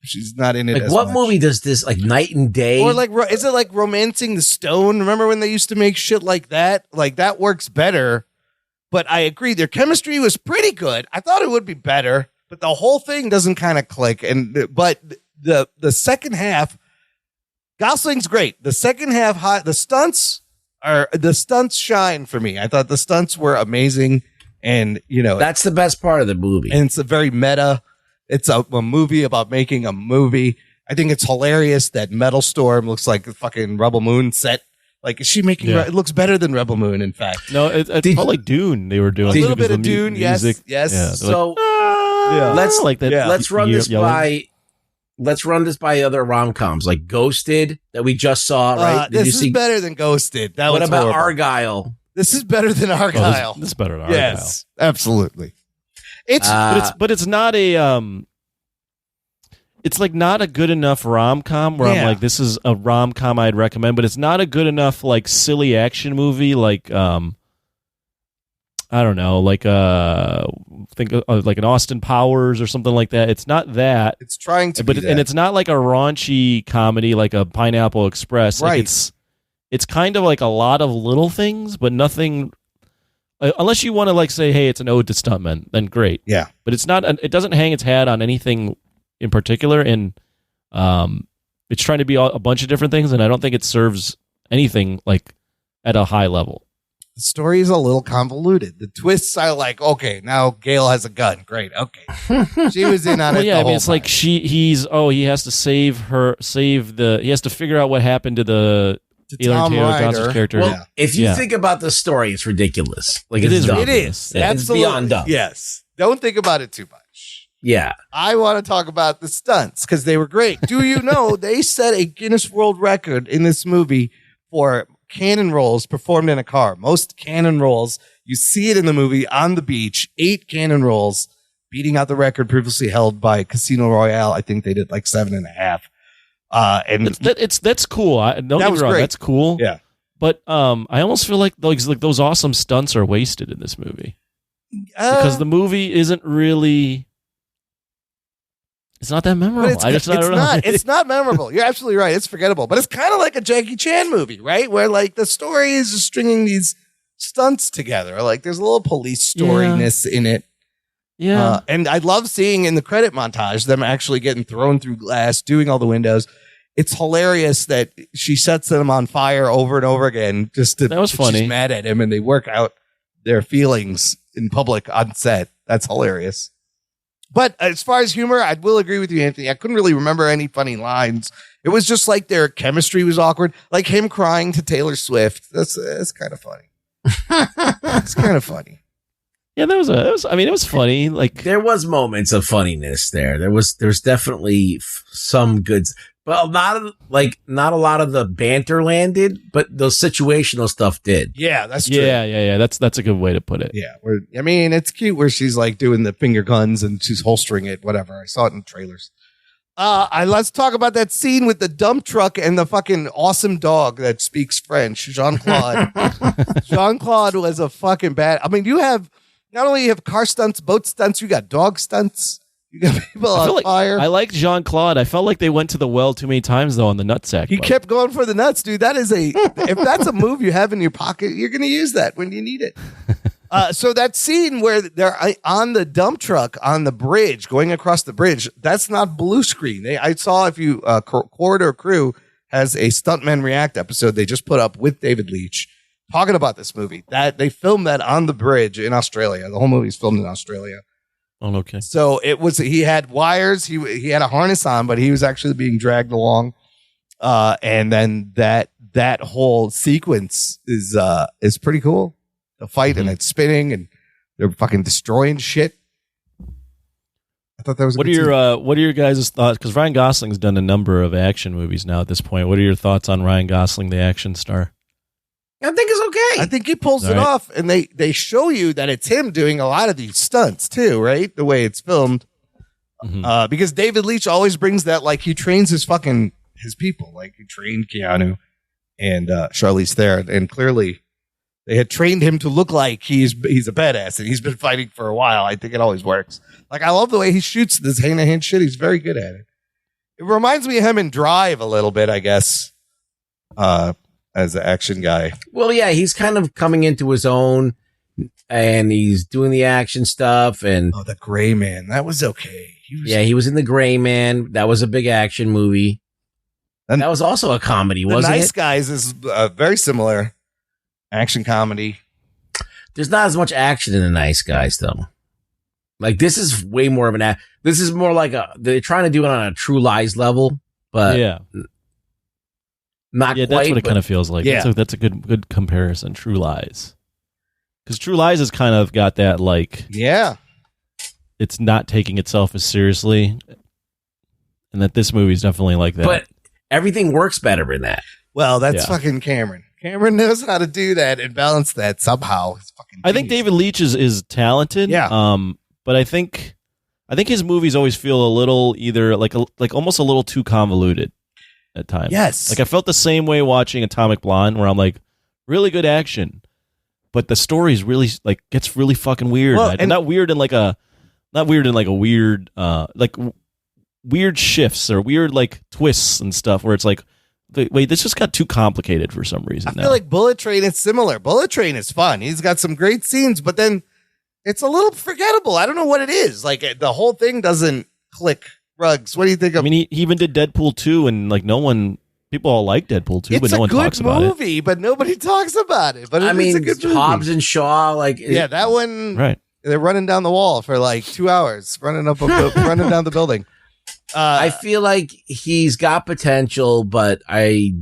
she's not in it. Like, as what much. movie does this, like Night and Day? Or like, is it like Romancing the Stone? Remember when they used to make shit like that? Like, that works better. But I agree, their chemistry was pretty good. I thought it would be better, but the whole thing doesn't kind of click. But the second half, Gosling's great. The second half, the stunts shine for me. I thought the stunts were amazing, and that's the best part of the movie. And it's a very meta. It's a movie about making a movie. I think it's hilarious that Metal Storm looks like a fucking Rebel Moon set. Like, is she making it looks better than Rebel Moon, in fact. No, it felt like Dune they were doing. A little bit of Dune, music. yes. Yeah, so let's like that. Yeah. Let's run this by other rom-coms like Ghosted that we just saw, right? This is better than Ghosted. What about horrible. Argyle? This is better than Argyle. This is better than Argyle. Yes, absolutely. But it's not a it's like not a good enough rom-com where I'm like, this is a rom-com I'd recommend, but it's not a good enough like silly action movie like I don't know, like think like an Austin Powers or something like that. It's not that. It's trying to be that. And it's not like a raunchy comedy like a Pineapple Express. Right. Like it's kind of like a lot of little things, but nothing unless you want to like say, hey, it's an ode to stuntmen, then great. Yeah. But it's not. It doesn't hang its hat on anything in particular, and it's trying to be a bunch of different things, and I don't think it serves anything like at a high level. The story is a little convoluted. The twists are like, okay, now Gail has a gun. Great. Okay. She was in on it. Yeah, the I mean, whole it's time. like he has to he has to figure out what happened to the Taylor Tom Taylor Ryder. Johnson's character. Well, if you think about the story, it's ridiculous. Like It it's is dumb. It is. Yeah. It's Absolutely. beyond dumb. Yes. Don't think about it too much. Yeah. I want to talk about the stunts because they were great. Do you know they set a Guinness World Record in this movie for cannon rolls performed in a car? Most cannon rolls, you see it in the movie on the beach, 8 cannon rolls, beating out the record previously held by Casino Royale. I think they did like 7.5. And that's cool. Don't That get was me wrong, great. that's cool. Yeah. But I almost feel like those awesome stunts are wasted in this movie because the movie isn't really. It's not that memorable. It's not memorable. You're absolutely right. It's forgettable, but it's kind of like a Jackie Chan movie, right? Where like the story is just stringing these stunts together. Like there's a little police storyness in it. Yeah. And I love seeing in the credit montage them actually getting thrown through glass, doing all the windows. It's hilarious that she sets them on fire over and over again. That was funny. She's mad at him, and they work out their feelings in public on set. That's hilarious. But as far as humor, I will agree with you, Anthony. I couldn't really remember any funny lines. It was just like their chemistry was awkward, like him crying to Taylor Swift. That's kind of funny. It's kind of funny. Yeah, it was funny. Like there was moments of funniness there. There's definitely some goods, but not a lot of the banter landed, but the situational stuff did. Yeah, that's true. Yeah. That's a good way to put it. Yeah, it's cute where she's like doing the finger guns and she's holstering it, whatever. I saw it in the trailers. Let's talk about that scene with the dump truck and the fucking awesome dog that speaks French, Jean-Claude. Jean-Claude was a fucking bad. I mean, not only you have car stunts, boat stunts, you got dog stunts. You got people on fire. I like Jean-Claude. I felt like they went to the well too many times though on the nutsack. He kept going for the nuts, dude. That is if that's a move you have in your pocket, you're going to use that when you need it. So that scene where they're on the dump truck on the bridge, going across the bridge, that's not blue screen. I saw if you Corridor Crew has a Stuntman React episode they just put up with David Leitch talking about this movie. That they filmed that on the bridge in Australia. The whole movie's filmed in Australia. Oh, okay. So he had wires, he had a harness on, but he was actually being dragged along. And then that whole sequence is pretty cool. The fight and it's spinning and they're fucking destroying shit. I thought that was what are your guys' thoughts? Because Ryan Gosling's done a number of action movies now at this point. What are your thoughts on Ryan Gosling, the action star? I think it's okay. I think he pulls it off, and they show you that it's him doing a lot of these stunts too, right? The way it's filmed, because David Leitch always brings that, like he trains his people, like he trained Keanu and Charlize Theron, and clearly they had trained him to look like he's a badass, and he's been fighting for a while. I think it always works. Like I love the way he shoots this hand-to-hand shit. He's very good at it. It reminds me of him in Drive a little bit, I guess. As an action guy. Well, yeah, he's kind of coming into his own and he's doing the action stuff. And the Gray Man, that was okay. He was in the Gray Man. That was a big action movie. And that was also a comedy, wasn't it? Nice Guys is very similar action comedy. There's not as much action in The Nice Guys, though. Like this is way more of this is more like they're trying to do it on a True Lies level, but yeah. Not quite, that's what it kind of feels like. Yeah. That's a good comparison. True Lies, because True Lies has kind of got that it's not taking itself as seriously, and that this movie is definitely like that. But everything works better in that. Well, that's fucking Cameron. Cameron knows how to do that and balance that somehow. It's fucking I think David Leitch is talented. Yeah. But I think his movies always feel a little either like almost a little too convoluted at times. Yes. Like I felt the same way watching Atomic Blonde, where I'm like, really good action, but the story's really gets really fucking weird. Well, and not weird in like a weird weird shifts or weird like twists and stuff where it's like wait, this just got too complicated for some reason. I feel like Bullet Train is similar. Bullet Train is fun. He's got some great scenes, but then it's a little forgettable. I don't know what it is. Like the whole thing doesn't click. Rugs, what do you think of? I mean, he even did Deadpool 2, and like people all like Deadpool 2, but no one talks about it. It's a good movie, but nobody talks about it. But it's a good movie. Hobbs and Shaw, that one. Right. They're running down the wall for like 2 hours, running down the building. I feel like he's got potential, but I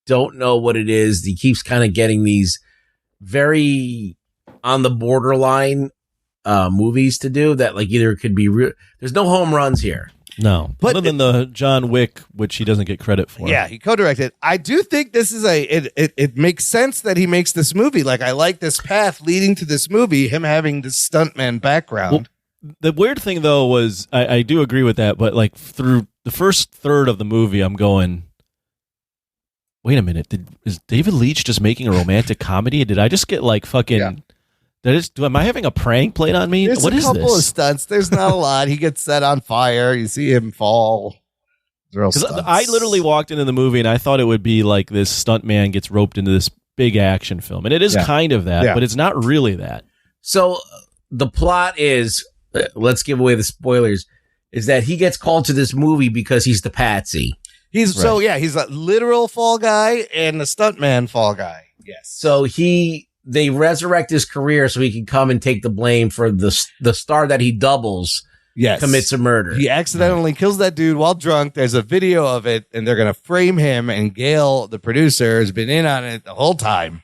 don't know what it is. He keeps kind of getting these very on the borderline movies to do that, like either it could be real. There's no home runs here. No, but other than the John Wick, which he doesn't get credit for. Yeah, he co-directed. I do think this is it makes sense that he makes this movie. Like, I like this path leading to this movie, him having this stuntman background. Well, the weird thing, though, was I do agree with that, but like through the first third of the movie, I'm going, wait a minute, is David Leitch just making a romantic comedy? Did I just get like fucking... Yeah. Am I having a prank played on me? There's what a is couple this? of stunts. There's not a lot. He gets set on fire. You see him fall. I literally walked into the movie and I thought it would be like this stuntman gets roped into this big action film. And it is kind of that, but it's not really that. So the plot is, let's give away the spoilers, is that he gets called to this movie because he's the patsy. He's a literal fall guy and a stuntman fall guy. Yes. So they resurrect his career so he can come and take the blame for the star that he doubles. Yes. Commits a murder. He accidentally kills that dude while drunk. There's a video of it, and they're going to frame him, and Gail, the producer, has been in on it the whole time.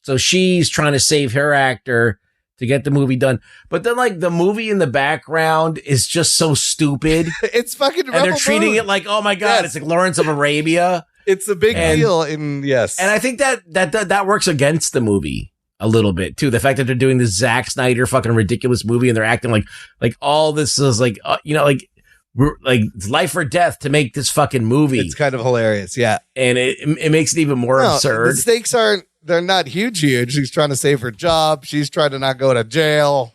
So she's trying to save her actor to get the movie done. But then, like, the movie in the background is just so stupid. It's fucking And they're treating it like, oh my God, it's like Lawrence of Arabia. It's a big deal. And I think that works against the movie a little bit too. The fact that they're doing this Zack Snyder fucking ridiculous movie and they're acting like all this is like, it's life or death to make this fucking movie. It's kind of hilarious. Yeah. And it makes it even more absurd. The stakes they're not huge. She's trying to save her job. She's trying to not go to jail.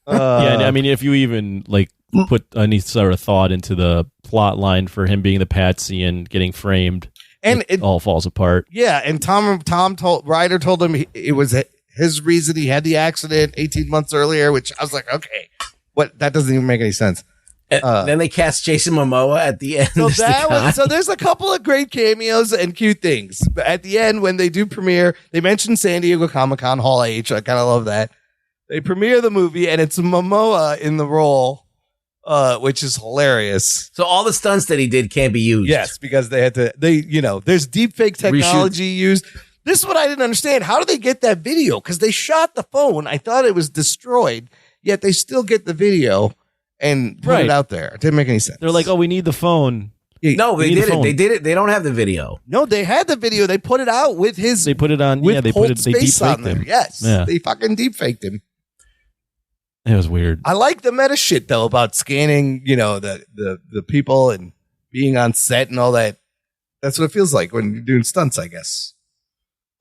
I mean, if you even like put any sort of thought into the plot line for him being the patsy and getting framed, and it all falls apart. Yeah, and Ryder told him it was his reason he had the accident 18 months earlier, which I was like, okay, what? That doesn't even make any sense. Then they cast Jason Momoa at the end. So there's a couple of great cameos and cute things. But at the end, when they do premiere, they mention San Diego Comic-Con Hall H. I kind of love that. They premiere the movie, and it's Momoa in the role, which is hilarious. So all the stunts that he did can't be used. Yes, because they had to. There's deepfake technology used. This is what I didn't understand. How did they get that video? Because they shot the phone. I thought it was destroyed, yet they still get the video and put it out there. It didn't make any sense. They're like, oh, we need the phone. No, they did it. They did it. They don't have the video. No, they had the video. They put it out with his. They put it on. With they put it. They deepfaked him. Yes, they fucking deepfaked him. It was weird. I like the meta shit though about scanning, the people and being on set and all that. That's what it feels like when you're doing stunts, I guess.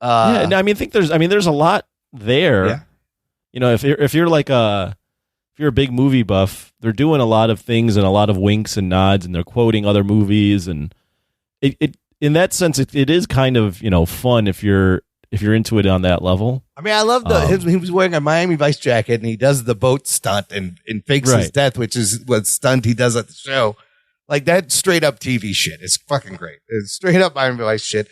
I think there's a lot there. Yeah. If you're a big movie buff, they're doing a lot of things and a lot of winks and nods, and they're quoting other movies, and it in that sense it is kind of fun if you're into it on that level. I mean, I love he was wearing a Miami Vice jacket and he does the boat stunt and fakes his death, which is what stunt he does at the show. Like that straight up TV shit. It's fucking great. It's straight up Miami Vice shit.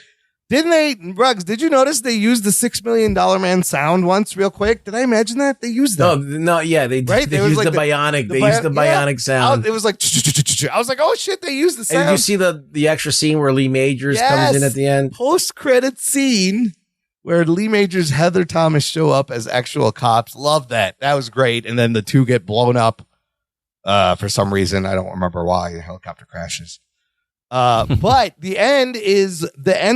Ruggs, did you notice they used the $6 Million Man sound once real quick? Did I imagine that? They used that. They used the bionic. They used the bionic sound. It was like, I was like, oh shit, they used the sound. And did you see the extra scene where Lee Majors comes in at the end? Post-credit scene where Lee Majors, Heather Thomas show up as actual cops. Love that. That was great. And then the two get blown up for some reason. I don't remember why. The helicopter crashes. But the end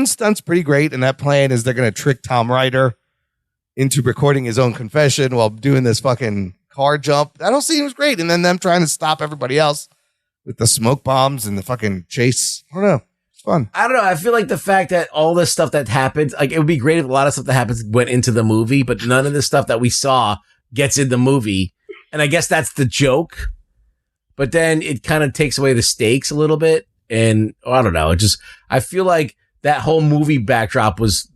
stunt's pretty great. And that plan is they're going to trick Tom Ryder into recording his own confession while doing this fucking car jump. That whole scene was great. And then them trying to stop everybody else with the smoke bombs and the fucking chase. I don't know. It's fun. I don't know. I feel like the fact that all this stuff that happens, like it would be great if a lot of stuff that happens went into the movie, but none of the stuff that we saw gets in the movie. And I guess that's the joke. But then it kind of takes away the stakes a little bit. and I don't know. I feel like that whole movie backdrop was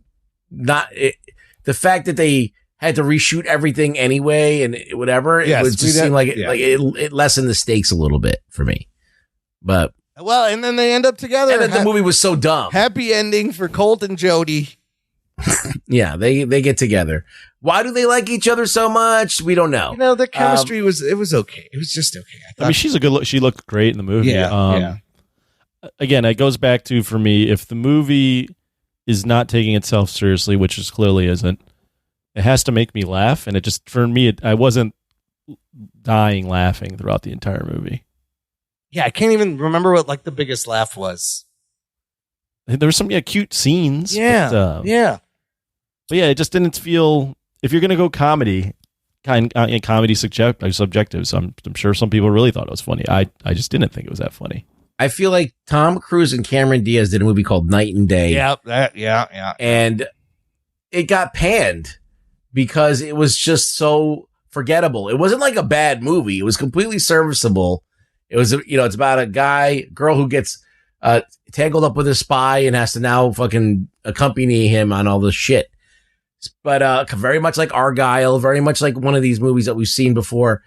not it, the fact that they had to reshoot everything anyway and whatever. It was just seemed like it lessened the stakes a little bit for me. But well, and then they end up together. And then the movie was so dumb. Happy ending for Colt and Jody. Yeah, they get together. Why do they like each other so much? We don't know. You know, the chemistry was okay. It was just okay. I mean, she's a good look. She looked great in the movie. Yeah. Again, it goes back to, for me, if the movie is not taking itself seriously, which it clearly isn't, it has to make me laugh. And it just, for me, I wasn't dying laughing throughout the entire movie. Yeah, I can't even remember what like the biggest laugh was. There were some cute scenes. Yeah, but it just didn't feel. If you're gonna go comedy, comedy subjective. So I'm sure some people really thought it was funny. I just didn't think it was that funny. I feel like Tom Cruise and Cameron Diaz did a movie called Night and Day. Yeah. And it got panned because it was just so forgettable. It wasn't like a bad movie. It was completely serviceable. It was, it's about a girl who gets tangled up with a spy and has to now fucking accompany him on all this shit. But very much like Argyle, very much like one of these movies that we've seen before.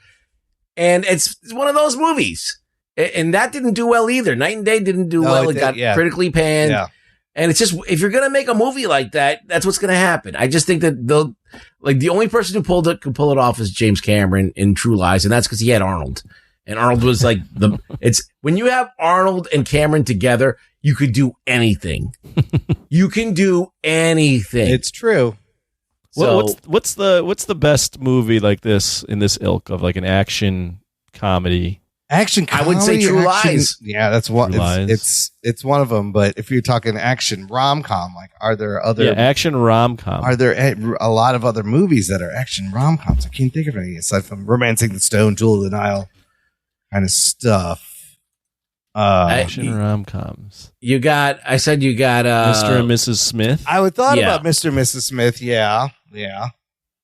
And it's one of those movies. And that didn't do well either. Night and Day didn't do well. It got critically panned. Yeah. And it's just, if you're going to make a movie like that, that's what's going to happen. I just think that the only person who could pull it off is James Cameron in True Lies. And that's because he had Arnold. And Arnold was like when you have Arnold and Cameron together, you could do anything. You can do anything. It's true. So, what's the best movie like this in this ilk of like an action comedy? Action comedy, I would say True Lies. Yeah, that's one. It's one of them. But if you're talking action rom-com, like, are there other action rom-com? Are there a lot of other movies that are action rom-coms? I can't think of any aside from Romancing the Stone, Jewel of the Nile kind of stuff. Action rom-coms. You got Mr. and Mrs. Smith. I would thought about Mr. and Mrs. Smith. Yeah.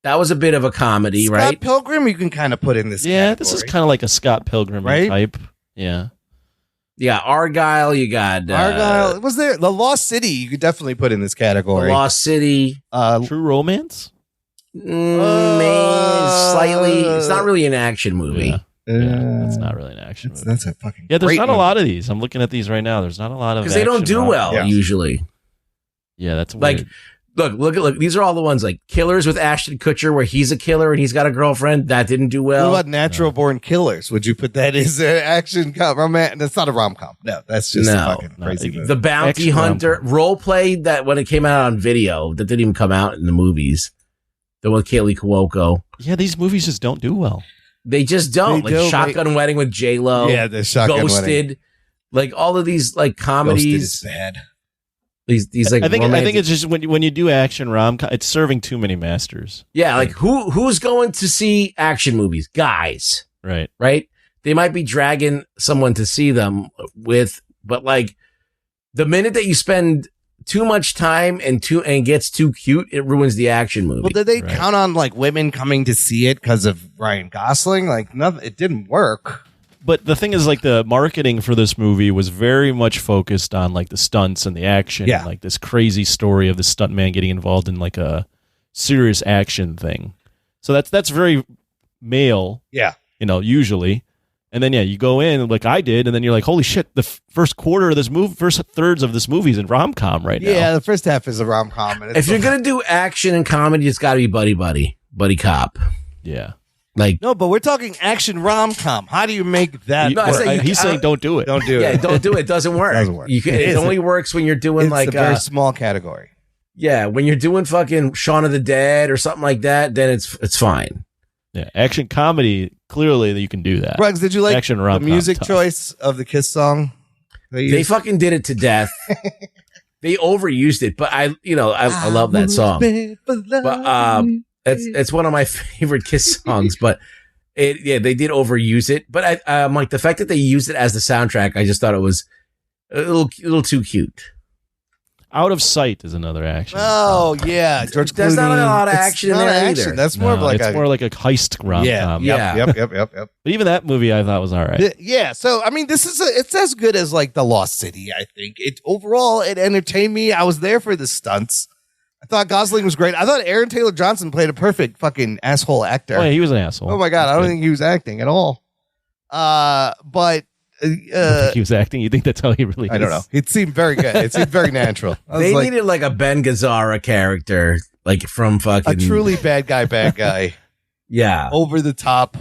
That was a bit of a comedy, Scott right? Pilgrim, you can kind of put in this category. This is kind of like a Scott Pilgrim type. Yeah. Yeah, Argyle, you got... Argyle. Was there... The Lost City, you could definitely put in this category. The Lost City. True Romance? Maybe slightly. It's not really an action movie. That's not really an action movie. That's a fucking there's not a lot of these. I'm looking at these right now. There's not a lot of... Because they don't do well, usually. Yeah, that's weird. Like, look. These are all the ones like Killers with Ashton Kutcher, where he's a killer and he's got a girlfriend. That didn't do well. What about Natural Born Killers? Would you put that as an action romance? That's not a rom-com. No, that's just a fucking crazy movie. The Bounty Hunter role played that when it came out on video, that didn't even come out in the movies. The one with Kaylee Cuoco. Yeah, these movies just don't do well. They just don't. Shotgun Wedding with J-Lo. Yeah, the Shotgun Ghosted. Wedding. Like all of these like comedies. Ghosted is bad. These like I think it's just when you do action rom-com, it's serving too many masters. Yeah, like who's going to see action movies? Guys. Right. They might be dragging someone to see them but like the minute that you spend too much time and gets too cute, it ruins the action movie. Well, did they count on like women coming to see it because of Ryan Gosling? Like nothing, it didn't work. But the thing is, like, the marketing for this movie was very much focused on like the stunts and the action, and, like this crazy story of the stuntman getting involved in like a serious action thing. So that's very male, usually. And then you go in like I did, and then you're like, holy shit! The first thirds of this movie is in rom-com right now. Yeah, the first half is a rom-com. If you're gonna do action and comedy, it's got to be buddy cop. Yeah. Like no, but we're talking action rom-com. How do you make that work? He's saying don't do it. Don't do it. Yeah, don't do it. It doesn't work. It only works when you're doing it's like a very small category. Yeah, when you're doing fucking Shaun of the Dead or something like that, then it's fine. Yeah, action comedy, clearly you can do that. Ruggs, did you like action the music choice of the Kiss song? They fucking did it to death. They overused it, but I love that song. But it's one of my favorite Kiss songs, but they did overuse it. But I'm like the fact that they used it as the soundtrack, I just thought it was a little too cute. Out of Sight is another action. Oh yeah, George Clooney. There's not a lot of action in not there action. either. That's more of like it's more like a heist rom-com. Yep. But even that movie I thought was all right. Yeah, so I mean, it's as good as like The Lost City. I think overall it entertained me. I was there for the stunts. I thought Gosling was great. I thought Aaron Taylor Johnson played a perfect fucking asshole actor. Oh, yeah, he was an asshole. Oh my god, I don't think he was acting at all. But you think he was acting? You think that's how he really is? I don't know. It seemed very good. It seemed very natural. They needed like a Ben Gazzara character, like from fucking a truly bad guy. Yeah, over the top.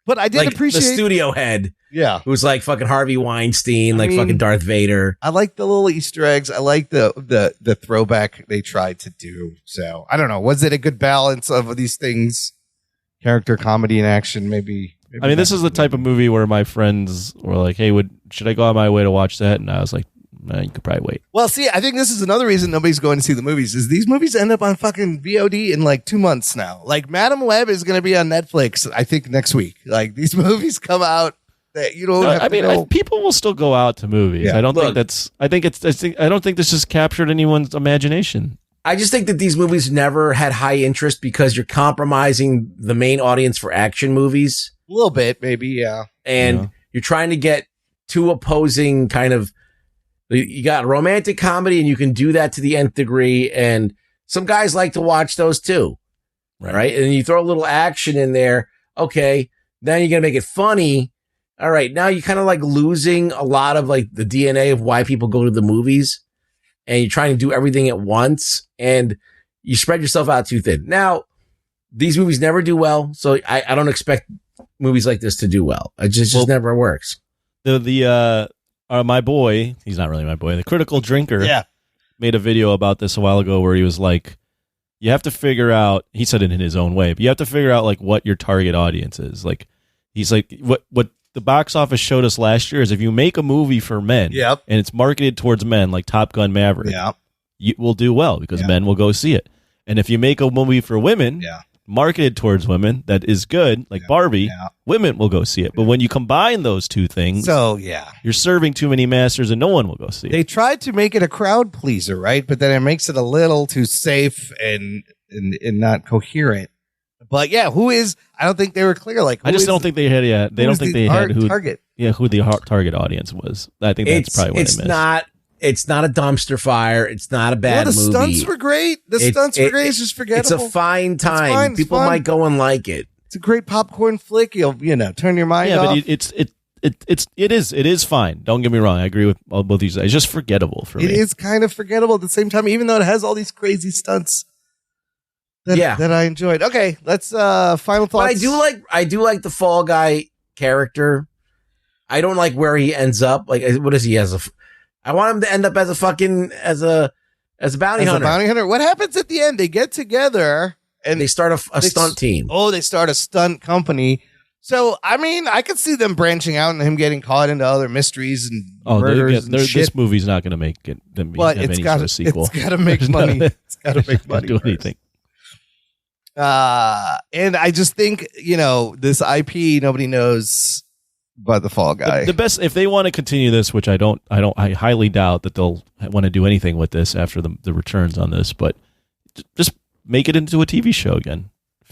But I did like appreciate the studio head. Yeah, who's like fucking Harvey Weinstein, fucking Darth Vader. I like the little Easter eggs. I like the throwback they tried to do. So I don't know. Was it a good balance of these things? Character, comedy, and action. Maybe I mean, this is the type of movie where my friends were like, "Hey, should I go out my way to watch that?" And I was like, "Nah, you could probably wait." Well, see, I think this is another reason nobody's going to see the movies. Is these movies end up on fucking VOD in like 2 months now? Like Madam Web is going to be on Netflix, I think, next week. Like these movies come out that you don't. I mean, people will still go out to movies. Yeah. I don't think that's. I don't think this has captured anyone's imagination. I just think that these movies never had high interest because you're compromising the main audience for action movies. A little bit, maybe, yeah. And you're trying to get two opposing kind of. You got romantic comedy, and you can do that to the nth degree. And some guys like to watch those too, right? And you throw a little action in there. Okay, then you're gonna make it funny. All right, now you're kind of like losing a lot of like the DNA of why people go to the movies, and you're trying to do everything at once, and you spread yourself out too thin. Now, these movies never do well, so I don't expect movies like this to do well. It just never works. My boy, he's not really my boy, the Critical Drinker, made a video about this a while ago where he was like, you have to figure out, he said it in his own way, but you have to figure out like what your target audience is. Like, he's like, what the box office showed us last year is if you make a movie for men and it's marketed towards men like Top Gun Maverick, you will do well because men will go see it. And if you make a movie for women marketed towards women that is good, like Barbie, women will go see it. But when you combine those two things, you're serving too many masters and no one will go see it. They tried to make it a crowd pleaser, right? But then it makes it a little too safe and not coherent. But yeah, who is? I don't think they were clear. Like, I just don't think they had. Yeah, they don't think they had who target. Yeah, who the target audience was. I think that's probably what they missed. It's not a dumpster fire. It's not a bad movie. The stunts were great. It's just forgettable. It's a fine time. People might go and like it. It's a great popcorn flick. You'll turn your mind off. Yeah, but it is fine. Don't get me wrong. I agree with both these. It's just forgettable for me. It is kind of forgettable at the same time, even though it has all these crazy stunts. That I enjoyed. Okay, let's final thoughts. But I do like the Fall Guy character. I don't like where he ends up. Like, what is he as I want him to end up as a fucking as a bounty hunter. What happens at the end? They get together and they start a stunt team. Oh, they start a stunt company. So I mean, I could see them branching out and him getting caught into other mysteries and murders and shit. This movie's not going to make it. But it's got a sequel. It's got to make money. It's got to make money. Do anything. And I just think this IP nobody knows. But the Fall Guy. The best, if they want to continue this, which I highly doubt that they'll want to do anything with this after the returns on this, but just make it into a TV show again.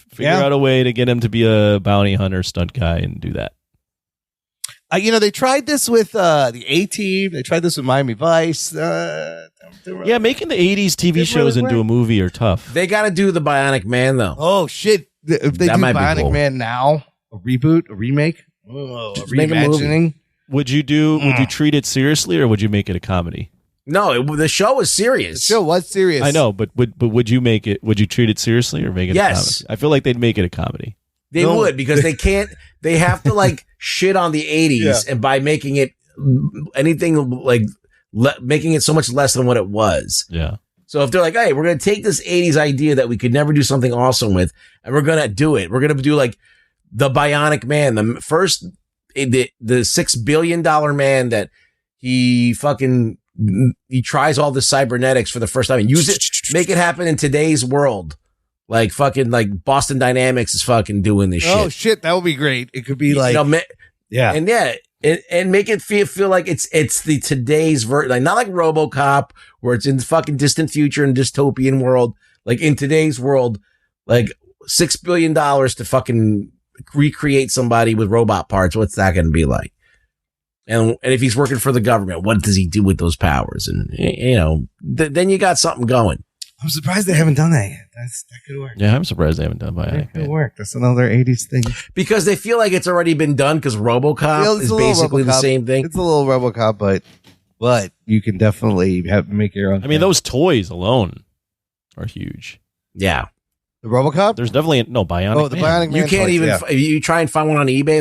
Figure out a way to get him to be a bounty hunter stunt guy and do that. They tried this with the A-Team. They tried this with Miami Vice. Making the 80s TV shows into a movie are tough. They got to do the Bionic Man, though. Oh, shit. If they do Bionic Man now, a reboot, a remake, reimagining. Would you treat it seriously or would you make it a comedy? No, the show was serious. The show was serious. I know, but would you make it? Would you treat it seriously or make it a comedy? I feel like they'd make it a comedy. They would because they can't. They have to like shit on the 80s, and by making it anything like making it so much less than what it was. Yeah. So if they're like, hey, we're gonna take this 80s idea that we could never do something awesome with, and we're gonna do it. We're gonna do like the Bionic Man, the first, the $6 billion man that he tries all the cybernetics for the first time and use it, make it happen in today's world. Like fucking like Boston Dynamics is fucking doing this shit. Oh shit, that would be great. It could be like, and and make it feel like it's the today's version, like not like RoboCop where it's in the fucking distant future and dystopian world. Like in today's world, like $6 billion to fucking recreate somebody with robot parts. What's that going to be like? And if he's working for the government, what does he do with those powers? And then you got something going. I'm surprised they haven't done that yet. That could work. Yeah, I'm surprised they haven't done that. That could work. That's another 80s thing. Because they feel like it's already been done because RoboCop is basically the same thing. It's a little RoboCop, but you can definitely make your own. I mean, those toys alone are huge. Yeah. The RoboCop? There's definitely no Bionic Oh, the Man. Bionic Man. You can't toys, even, if you try and find one on eBay,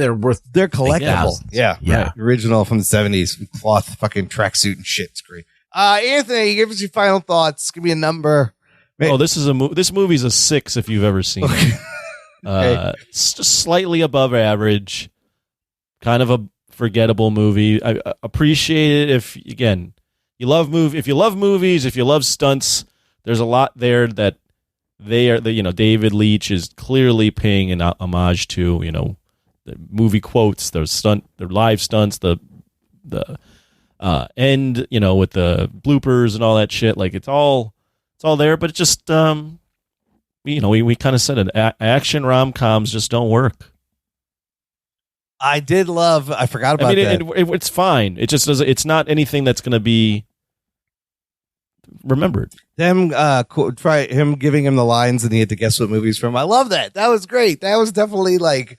they're collectible. thousands. Yeah. Yeah. Original from the 70s. Cloth fucking tracksuit and shit. It's great. Anthony, give us your final thoughts. Give me a number. Oh, this movie's a 6 if you've ever seen it. It's just slightly above average. Kind of a forgettable movie. I appreciate it if you love movies, if you love stunts. There's a lot there that David Leitch is clearly paying an homage to, the movie quotes, their live stunts, the end, with the bloopers and all that shit. Like it's all there, but it just, we kind of said it. Action rom-coms just don't work. I forgot about that. It's fine. It just doesn't. It's not anything that's going to be remembered. Try him giving him the lines and he had to guess what movie's from. I love that. That was great. That was definitely like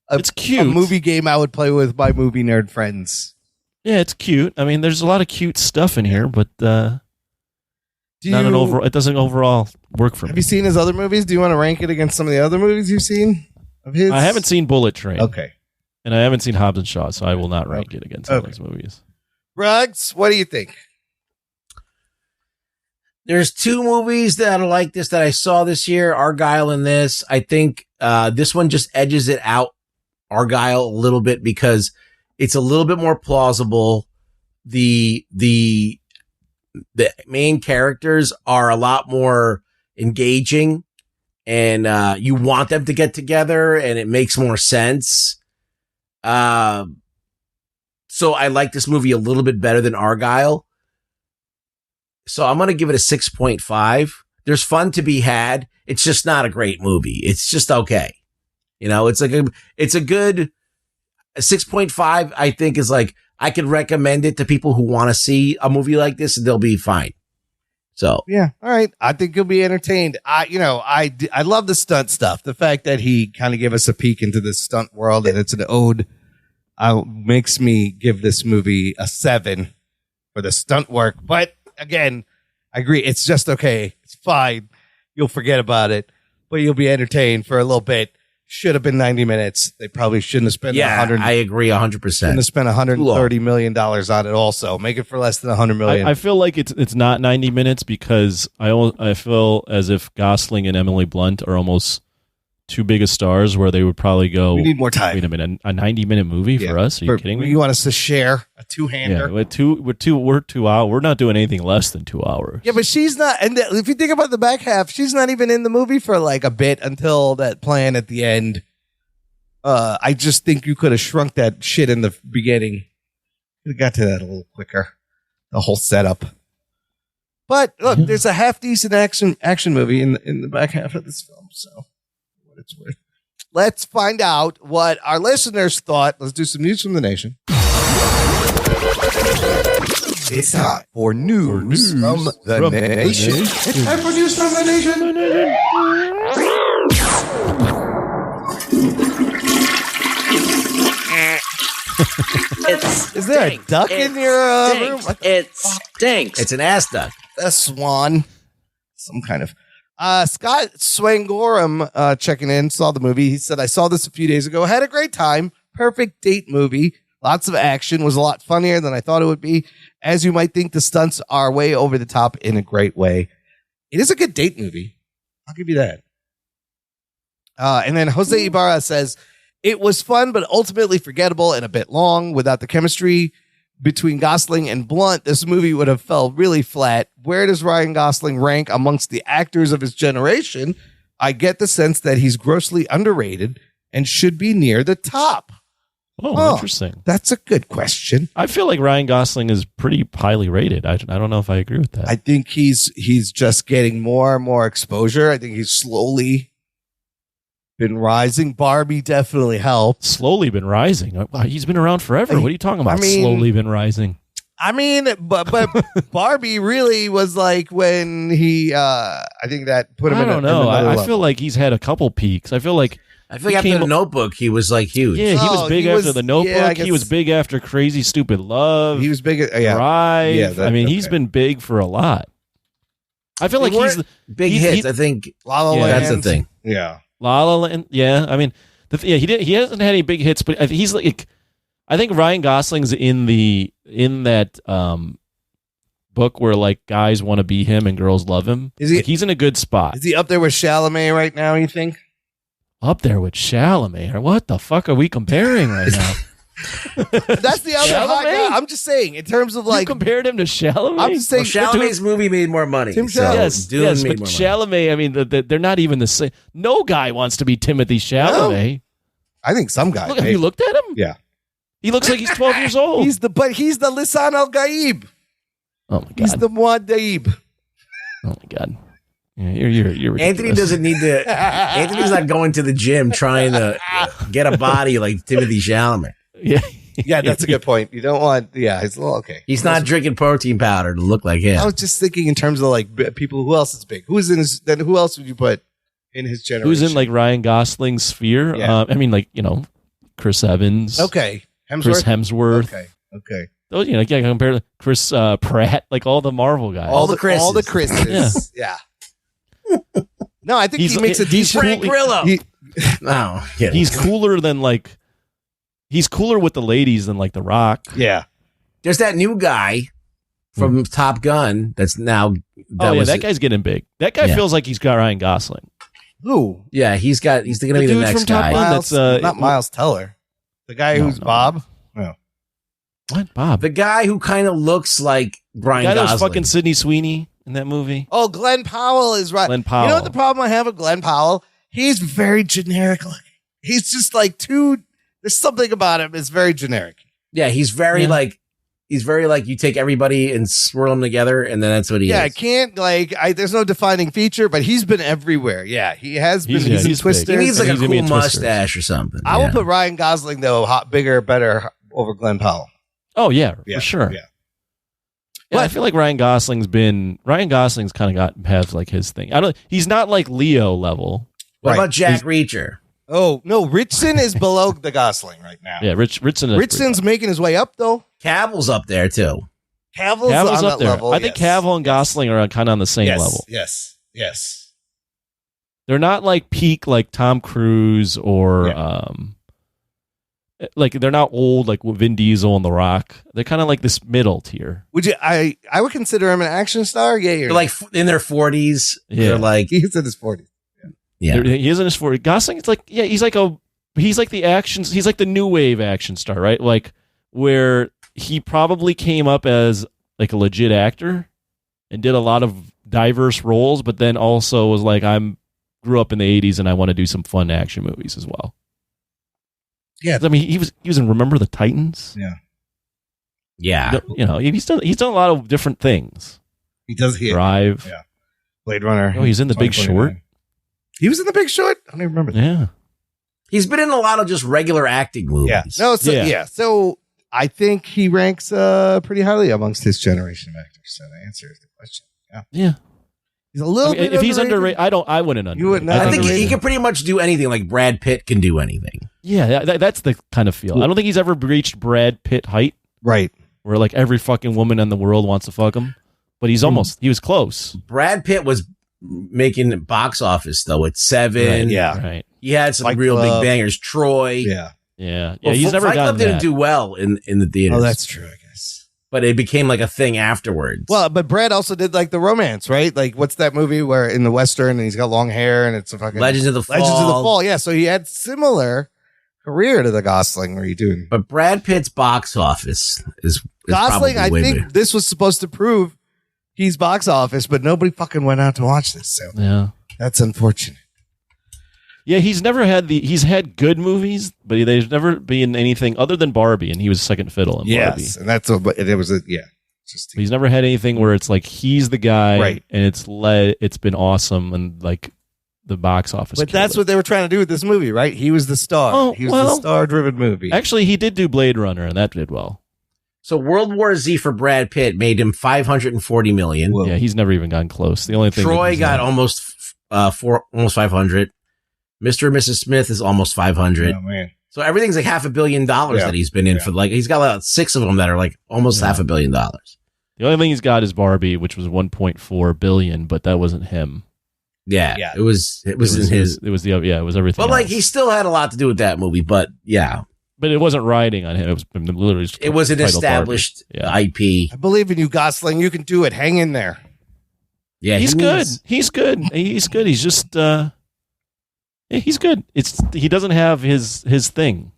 it's cute. A movie game I would play with my movie nerd friends. Yeah, it's cute. I mean, there's a lot of cute stuff in here, but it doesn't overall work for me. Have you seen his other movies? Do you want to rank it against some of the other movies you've seen of his? I haven't seen Bullet Train. Okay. And I haven't seen Hobbs and Shaw, so I will not rank it against all these movies. Ruggs, what do you think? There's 2 movies that are like this that I saw this year, Argyle and this. I think this one just edges it out, Argyle, a little bit because it's a little bit more plausible. The main characters are a lot more engaging and you want them to get together and it makes more sense. So I like this movie a little bit better than Argyle. So I'm going to give it a 6.5. There's fun to be had. It's just not a great movie. It's just okay. It's a good 6.5. I think is like, I could recommend it to people who want to see a movie like this and they'll be fine. So yeah. All right. I think you'll be entertained. I love the stunt stuff. The fact that he kind of gave us a peek into the stunt world and it's an ode makes me give this movie a 7 for the stunt work. But again, I agree. It's just okay. It's fine. You'll forget about it, but you'll be entertained for a little bit. Should have been 90 minutes. They probably shouldn't have spent I agree 100%. Shouldn't have spent $130 million on it also. Make it for less than $100 million. I feel like it's not 90 minutes because I feel as if Gosling and Emily Blunt are almost too big of stars where they would probably go, we need more time. Wait a minute, a 90-minute movie for us? Are you kidding me? You want us to share a two-hander? Yeah, we're 2 hours. We're not doing anything less than 2 hours. Yeah, but she's not. And if you think about the back half, she's not even in the movie for like a bit until that plan at the end. I just think you could have shrunk that shit in the beginning. You got to that a little quicker. The whole setup. But look, there's a half decent action movie in the back half of this film. So what it's worth. Let's find out what our listeners thought. Let's do some news from the nation. It's time for news from the nation. It's time for news from the nation. Is there a duck in your room? It stinks. It's an ass duck. A swan. Some kind of. Scott Swangorum checking in, saw the movie. He said, I saw this a few days ago. Had a great time. Perfect date movie. Lots of action. Was a lot funnier than I thought it would be. As you might think, the stunts are way over the top in a great way. It is a good date movie. I'll give you that. And then Jose Ibarra says, it was fun, but ultimately forgettable and a bit long. Without the chemistry between Gosling and Blunt, this movie would have felt really flat. Where does Ryan Gosling rank amongst the actors of his generation? I get the sense that he's grossly underrated and should be near the top. Oh, interesting. That's a good question. I feel like Ryan Gosling is pretty highly rated. I don't know if I agree with that. I think he's just getting more and more exposure. I think he's slowly been rising. Barbie definitely helped. Slowly been rising. Wow, he's been around forever. What are you talking about? Slowly been rising. I mean, but Barbie really was like when he, I think that put him in. I don't know. I feel like he's had a couple peaks. I feel like after the Notebook, he was like huge. Yeah, he was big after the Notebook. He was big after Crazy Stupid Love. He was big. Drive. Yeah, he's been big for a lot. I feel like he's big hits. I think La La Land. That's the thing. Yeah, La La Land. Yeah, I mean, he hasn't had any big hits, but he's like. I think Ryan Gosling's in that book where like guys want to be him and girls love him. He's in a good spot. Is he up there with Chalamet right now, you think? Up there with Chalamet? What the fuck are we comparing right now? That's the other hot guy. I'm just saying, in terms of like... You compared him to Chalamet? I'm just saying... Chalamet's movie made more money. Yes, but Chalamet, I mean, they're not even the same. No guy wants to be Timothy Chalamet. No. I think some guy. Look, have you looked at him? Yeah. He looks like he's 12 years old. He's the Lisan Al Gaib. Oh my god. He's the Muad'Dib. Oh my god. Yeah, you're ridiculous. Anthony doesn't need to. Anthony's not going to the gym trying to get a body like Timothy Chalamet. Yeah, that's a good point. You don't want. Yeah, it's a little okay. He's not drinking protein powder to look like him. I was just thinking in terms of like people. Who else is big? Who's in his? Then who else would you put in his generation? Who's in like Ryan Gosling's sphere? Yeah. I mean, like Chris Evans. Okay. Chris Hemsworth. Okay. Those, compare to Chris Pratt, like all the Marvel guys. All the Chris's. Yeah. No, I think he makes a decent. Frank Grillo. He's cooler than like. He's cooler with the ladies than like The Rock. Yeah. There's that new guy from Top Gun that's now. That guy's getting big. That guy feels like he's got Ryan Gosling. Who? Yeah, he's going to be the next guy. Miles, that's not Miles Teller. The guy who's Bob? No. What? Bob? The guy who kind of looks like Brian Gosling. The guy that was fucking Sydney Sweeney in that movie. Oh, Glenn Powell is right. Glenn Powell. You know what the problem I have with Glenn Powell? He's very generic looking. He's just like there's something about him. It's very generic. Yeah, he's very like you take everybody and swirl them together and then that's what he is. Yeah, I can't there's no defining feature, but he's been everywhere. Yeah, he has been. He's a twister. He needs like a cool mustache or something. I will put Ryan Gosling though, bigger, better over Glenn Powell. Oh yeah, for sure. Yeah, I feel like Ryan Gosling's kind of has like his thing. He's not like Leo level. What about Jack Reacher? Oh no, Ritson is below the Gosling right now. Yeah, Ritson's making his way up though. Cavill's up there too. Cavill's on up that there. level. I think Cavill and Gosling are kind of on the same level. Yes. They're not like peak like Tom Cruise or like they're not old like Vin Diesel and The Rock. They're kind of like this middle tier. Would you? I would consider him an action star. Yeah, they're like in their 40s. Yeah. They're like he's in his 40s. Yeah, he is in his 40s. Gosling, it's like he's like the actions. He's like the new wave action star, right? Like where he probably came up as like a legit actor and did a lot of diverse roles, but then also was like grew up in the 80s and I want to do some fun action movies as well. Yeah, I mean he was in Remember the Titans. Yeah. He's done a lot of different things. He does Drive. Yeah. Blade Runner. Oh, he's in The Big Short. He was in The Big Short? I don't even remember that. Yeah. He's been in a lot of just regular acting movies. Yeah. No, so I think he ranks pretty highly amongst his generation of actors. So that answers the question. Yeah. He's a little bit if he's underrated, I wouldn't underrate. You wouldn't. I think he can pretty much do anything. Like Brad Pitt can do anything. Yeah, that's the kind of feel. I don't think he's ever reached Brad Pitt height. Right. Where like every fucking woman in the world wants to fuck him. But he was close. Brad Pitt was making box office though at 7. Right, yeah. Right. He had some real big bangers. Troy. Yeah. Yeah. Well, he's never Fight gotten Club didn't that. do well in the theaters. Oh, that's true, I guess. But it became like a thing afterwards. Well, but Brad also did like the romance, right? Like what's that movie where in the Western and he's got long hair and it's a fucking Legends of the Fall. Legends of the Fall. Yeah. So he had similar career to the Gosling. Where you doing? But Brad Pitt's box office is Gosling. I way think bigger. this was supposed to prove he's box office, but nobody fucking went out to watch this. So Yeah. that's unfortunate. Yeah, he's had good movies, but there's never been anything other than Barbie, and he was second fiddle in Barbie. Yes, and that's just But he's never had anything where it's like he's the guy, Right. and it's been awesome, and like the box office. But that's what they were trying to do with this movie, right? He was the star. Oh, he was well, the star-driven movie. Actually, he did do Blade Runner, and that did well. So World War Z for Brad Pitt made him $540 million. Yeah, he's never even gotten close. The only thing Troy got almost 500. Mr. and Mrs. Smith is almost 500. Oh, man. So everything's like $500 million that he's been in for. Like he's got like 6 of them that are like almost $500 million. The only thing he's got is Barbie, which was 1.4 billion, but that wasn't him. Yeah. It was everything. But But like he still had a lot to do with that movie. But yeah, but it wasn't riding on him. It was literally. Just it was an titled established Barbie. IP. I believe in you, Gosling. You can do it. Hang in there. Yeah, he's good. He's good. He's good. He's just. He's good. He doesn't have his thing.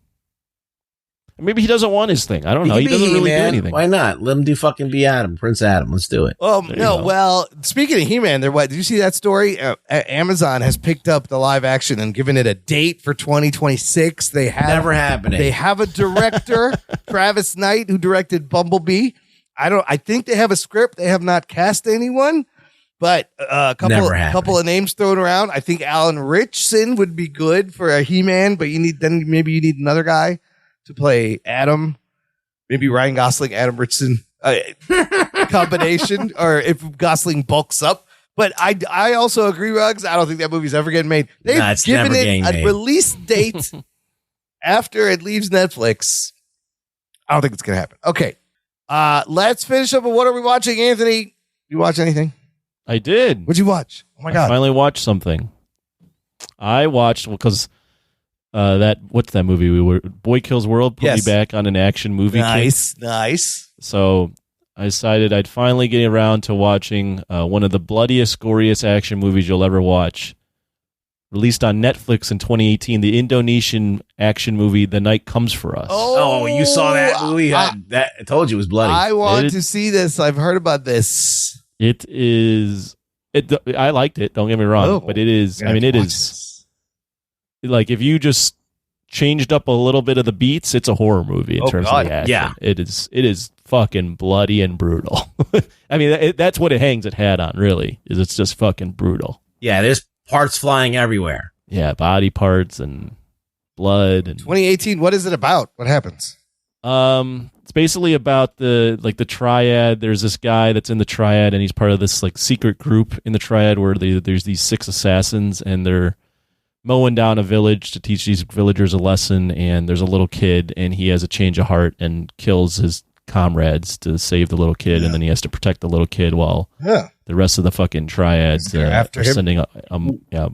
Maybe he doesn't want his thing. I don't know. He doesn't really do anything. Why not? Let him do fucking be Adam, Prince Adam. Let's do it. Oh no! Well, speaking of He-Man, did you see that story? Amazon has picked up the live action and given it a date for 2026. They have never happening. They have a director, Travis Knight, who directed Bumblebee. I think they have a script. They have not cast anyone, but a couple of names thrown around. I think Alan Ritchson would be good for a He-Man, but maybe you need another guy to play Adam, maybe Ryan Gosling, Adam Richardson combination, or if Gosling bulks up. But I also agree, Ruggs. I don't think that movie's ever getting made. They've given it a release date after it leaves Netflix. I don't think it's going to happen. Okay, let's finish up with what are we watching, Anthony? You watch anything? I did. What'd you watch? Oh my God! I finally watched something. I watched because. What's that movie? Boy Kills World put me back on an action movie. Nice. So I decided I'd finally get around to watching one of the bloodiest, goriest action movies you'll ever watch. Released on Netflix in 2018, the Indonesian action movie "The Night Comes for Us." Oh, you saw that movie? I told you it was bloody. I want to see this. I've heard about this. It is. I liked it. Don't get me wrong, but it is. I mean, it is. Like if you just changed up a little bit of the beats, it's a horror movie in terms of the action. Yeah, it is fucking bloody and brutal. I mean, that's what it hangs its hat on. Really, is it's just fucking brutal. Yeah, there's parts flying everywhere. Yeah, body parts and blood. And 2018. What is it about? What happens? It's basically about the triad. There's this guy that's in the triad, and he's part of this like secret group in the triad where there's these 6 assassins, and they're mowing down a village to teach these villagers a lesson, and there's a little kid, and he has a change of heart and kills his comrades to save the little kid, and then he has to protect the little kid while the rest of the fucking triads are sending a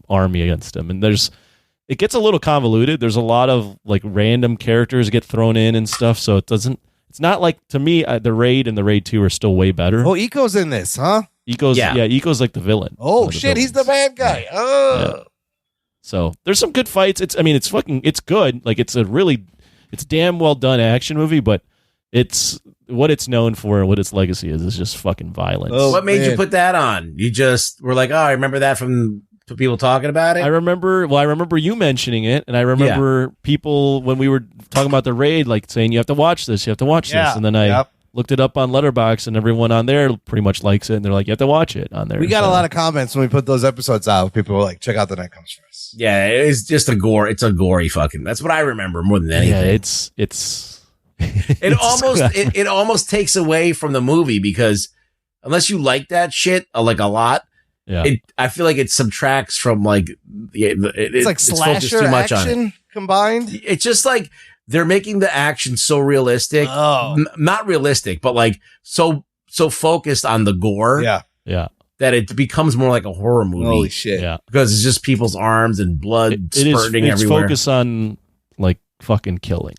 army against him. And it gets a little convoluted. There's a lot of like random characters get thrown in and stuff, so it's not like, to me, the Raid and the Raid 2 are still way better. Oh, Eco's in this, huh? Eco's like the villain. Oh shit, he's the bad guy. Yeah. Oh. Yeah. So there's some good fights. It's good. Like it's damn well done action movie, but it's what it's known for and what its legacy is just fucking violence. Oh, what made you put that on? You just were like, oh, I remember that from people talking about it. I remember you mentioning it, and I remember people when we were talking about the Raid, like saying you have to watch this, and then I looked it up on Letterboxd, and everyone on there pretty much likes it, and they're like, you have to watch it on there. We got a lot of comments when we put those episodes out. People were like, check out The Night Comes for Us. Yeah, it's just it's a gory fucking, that's what I remember more than anything. Yeah, it almost takes away from the movie, because unless you like that shit like a lot, I feel like it subtracts from like it's like slasher too much action on it. Combined. It's just like they're making the action so realistic, not realistic, but like so focused on the gore, that it becomes more like a horror movie. Holy shit! Yeah, because it's just people's arms and blood spurting everywhere. It's focused on like fucking killing.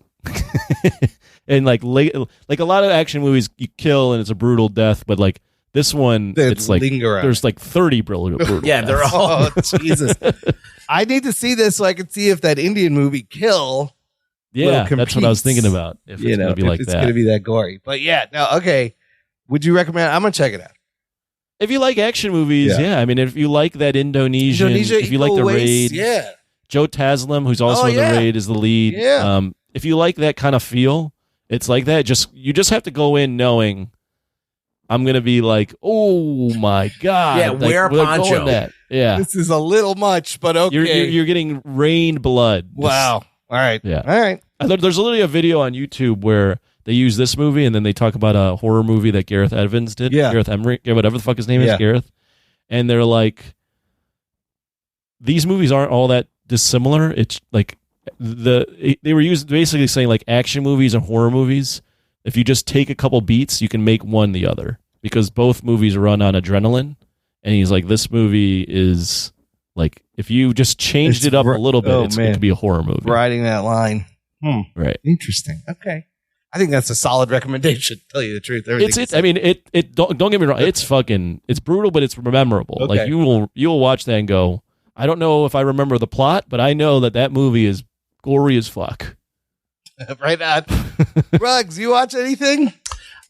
And like a lot of action movies, you kill and it's a brutal death, but like this one, it's like there's like 30 brutal yeah, they're all Jesus. I need to see this so I can see if that Indian movie Kill. Yeah, that's what I was thinking about. If it's going to be like it's that, going to be that gory. But yeah, no, okay. Would you recommend? I'm going to check it out. If you like action movies, I mean, if you like that Indonesia, if you like the Raid, Joe Taslim, who's also in the Raid, is the lead. Yeah. If you like that kind of feel, it's like that. You just have to go in knowing I'm gonna be like, oh my god, Yeah, wear a poncho. Yeah, this is a little much, but okay. You're getting rained blood. Wow. All right. Yeah. All right. There's literally a video on YouTube where they use this movie and then they talk about a horror movie that Gareth Evans did. Yeah. Gareth Emery, whatever the fuck his name is, Gareth. And they're like, these movies aren't all that dissimilar. It's like they were basically saying like action movies and horror movies. If you just take a couple beats, you can make one the other because both movies run on adrenaline. And he's like, this movie is like, if you just changed it up a little bit, it could be a horror movie. Riding that line. Right. Interesting. Okay. I think that's a solid recommendation. To tell you the truth, Don't get me wrong. It's brutal, but it's memorable. Okay. Like you will watch that and go, I don't know if I remember the plot, but I know that movie is gory as fuck. Right on. Ruggs, you watch anything?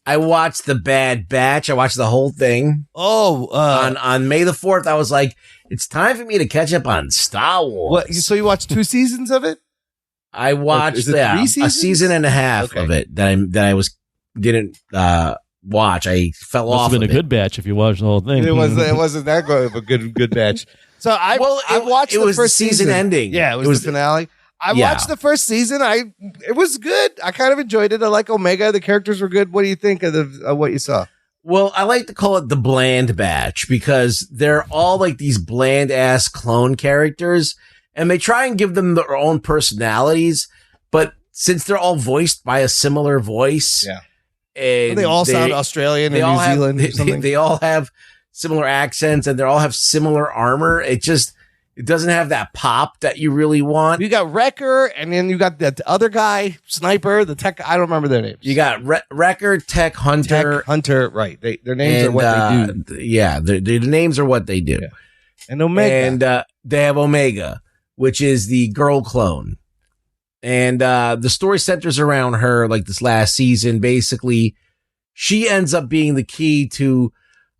I watched The Bad Batch. I watched the whole thing. On May the 4th, I was like, it's time for me to catch up on Star Wars. What? So you watched 2 seasons of it? I watched a season and a half of it that I didn't watch. I fell off. Must have been a good batch if you watched the whole thing. It wasn't that good of a good batch. So I watched the first season ending. Yeah, it was the finale. I watched the first season. It was good. I kind of enjoyed it. I like Omega. The characters were good. What do you think of what you saw? Well, I like to call it the bland batch because they're all like these bland ass clone characters and they try and give them their own personalities. But since they're all voiced by a similar voice, and they all sound Australian and New Zealand or something. They all have similar accents and they all have similar armor. It doesn't have that pop that you really want. You got Wrecker, and then you got that other guy, Sniper, the tech. I don't remember their names. You got Wrecker, Tech Hunter. Right. Their names are what they do. Yeah, the names are what they do. Yeah. And Omega. And they have Omega, which is the girl clone. And the story centers around her, like this last season. Basically, she ends up being the key to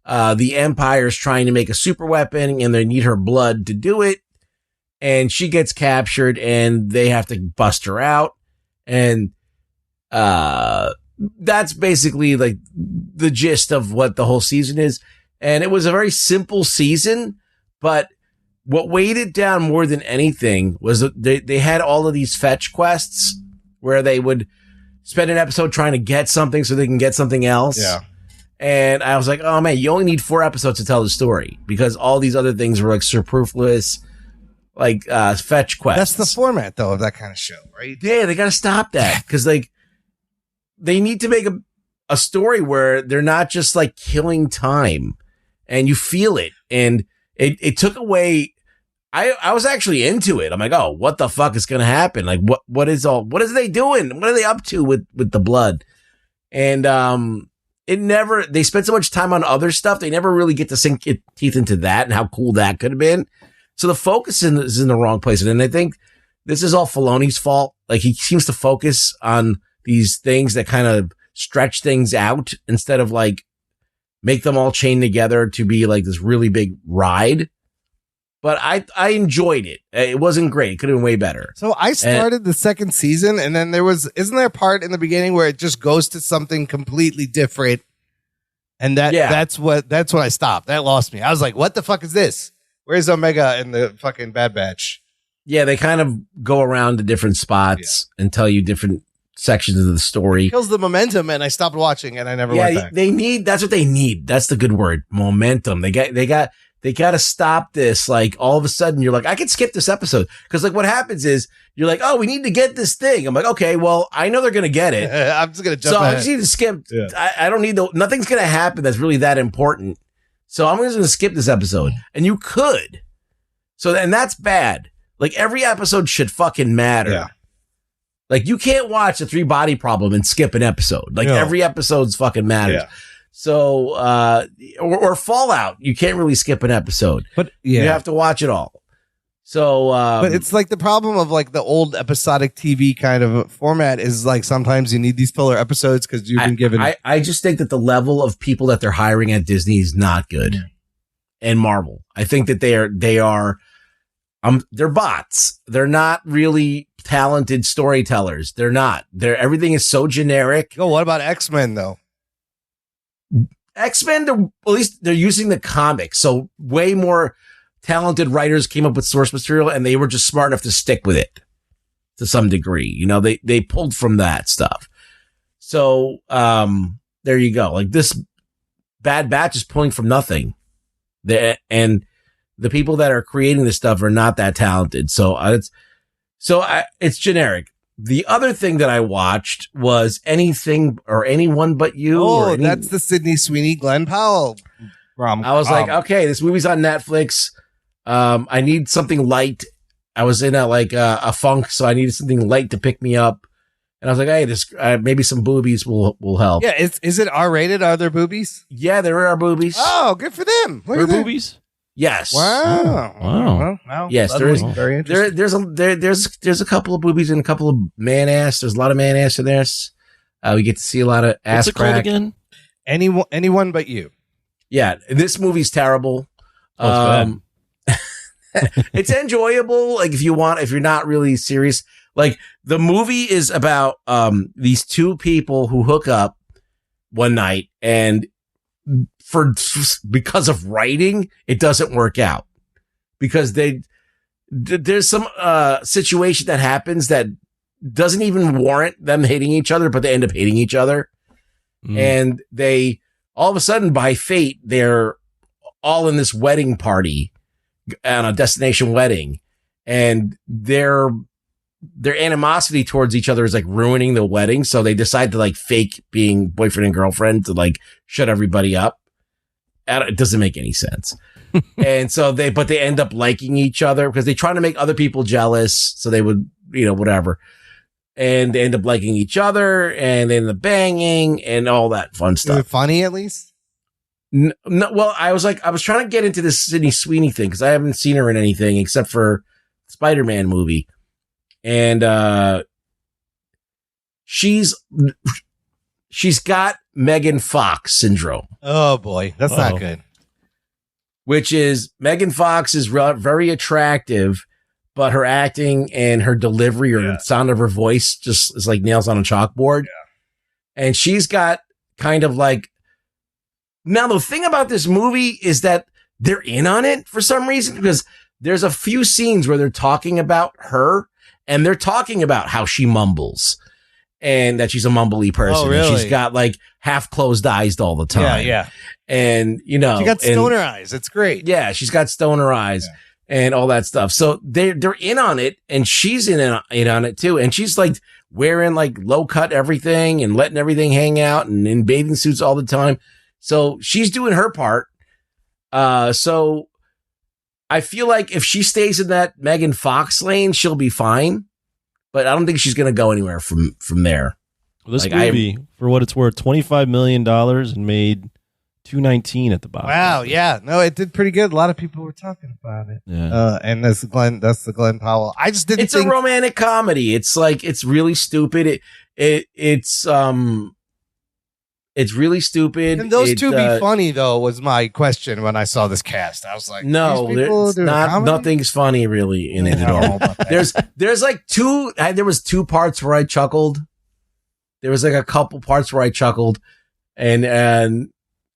the Empire's trying to make a super weapon and they need her blood to do it. And she gets captured and they have to bust her out. And that's basically like the gist of what the whole season is. And it was a very simple season, but what weighed it down more than anything was that they had all of these fetch quests where they would spend an episode trying to get something so they can get something else. Yeah. And I was like, oh man, you only need 4 episodes to tell the story because all these other things were like superfluous, like fetch quests. That's the format though of that kind of show, right? Yeah, they got to stop that because like they need to make a story where they're not just like killing time and you feel it. And it took away. I was actually into it. I'm like, oh, what the fuck is going to happen? Like what is they doing? What are they up to with the blood? And, they spent so much time on other stuff. They never really get to sink teeth into that and how cool that could have been. So the focus is in the wrong place. And I think this is all Filoni's fault. Like he seems to focus on these things that kind of stretch things out instead of like make them all chain together to be like this really big ride. But I enjoyed it. It wasn't great. It could have been way better. So I started the second season and then isn't there a part in the beginning where it just goes to something completely different? And that's when I stopped. That lost me. I was like, what the fuck is this? Where's Omega and the fucking Bad Batch? Yeah, they kind of go around to different spots and tell you different sections of the story. It kills the momentum and I stopped watching and I never went back. That's what they need. That's the good word. Momentum. They got to stop this. Like all of a sudden you're like, I could skip this episode. Cause like what happens is you're like, oh, we need to get this thing. I'm like, okay, well, I know they're going to get it. I'm just going to jump So ahead. I just need to skip. Yeah. I don't need nothing's going to happen that's really that important. So I'm just going to skip this episode and you could. And that's bad. Like every episode should fucking matter. Yeah. Like you can't watch a 3 Body Problem and skip an episode. Like every episode's fucking matters. Yeah. So, or Fallout, you can't really skip an episode, but you have to watch it all. So, but it's like the problem of like the old episodic TV kind of format is like sometimes you need these filler episodes because you've been given. I just think that the level of people that they're hiring at Disney is not good, and Marvel. I think that they are they're bots. They're not really talented storytellers. They're not. Everything is so generic. Oh, what about X-Men though? X-Men, at least they're using the comics. So way more talented writers came up with source material, and they were just smart enough to stick with it to some degree. You know, they pulled from that stuff. So, there you go. Like this Bad Batch is pulling from nothing. And the people that are creating this stuff are not that talented. So it's generic. The other thing that I watched was Anything or Anyone But You. Oh, that's the Sydney Sweeney, Glenn Powell rom. I was like, okay, this movie's on Netflix. I need something light. I was in a funk, so I needed something light to pick me up. And I was like, hey, this maybe some boobies will help. Yeah, is it R-rated? Are there boobies? Yeah, there are boobies. Oh, good for them. There are boobies? Yes. Wow. Wow. Yes, there is. Very interesting. There's a couple of boobies and a couple of man ass. There's a lot of man ass in there. We get to see a lot of ass What's it crack. called again? Anyone But You. Yeah, this movie's terrible. Oh, It's enjoyable. Like if you're not really serious. Like the movie is about these two people who hook up one night, and because of writing, it doesn't work out because there's some situation that happens that doesn't even warrant them hating each other, but they end up hating each other. And they all of a sudden, by fate, they're all in this wedding party on a destination wedding, and their animosity towards each other is like ruining the wedding. So they decide to like fake being boyfriend and girlfriend to like shut everybody up. It doesn't make any sense. And so they end up liking each other because they try to make other people jealous. So they would, whatever. And they end up liking each other and they end up banging and all that fun stuff. Is it funny at least? No, well, I was trying to get into this Sydney Sweeney thing because I haven't seen her in anything except for Spider-Man movie. And she's got Megan Fox syndrome. Oh boy, that's not good. Which is Megan Fox is very attractive, but her acting and her delivery or sound of her voice just is like nails on a chalkboard. Yeah. And she's got kind of like. Now, the thing about this movie is that they're in on it for some reason because there's a few scenes where they're talking about her and they're talking about how she mumbles and that she's a mumbly person. Oh, really? And she's got like half closed eyes all the time. Yeah. And, she got stoner eyes. It's great. Yeah, she's got stoner eyes and all that stuff. So they're in on it and she's in on it too. And she's like wearing like low cut everything and letting everything hang out and in bathing suits all the time. So she's doing her part. So I feel like if she stays in that Megan Fox lane, she'll be fine. But I don't think she's going to go anywhere from there. Well, this movie, for what it's worth, $25 million and made $219 at the box. Wow, yeah. No, it did pretty good. A lot of people were talking about it. Yeah. And that's the Glenn Powell. I just didn't It's a romantic comedy. It's like, it's really stupid. It's really stupid. Can those two be funny, though, was my question when I saw this cast. I was like, no, nothing's funny really in it at all. There's like there was two parts where I chuckled. There was like a couple parts where I chuckled and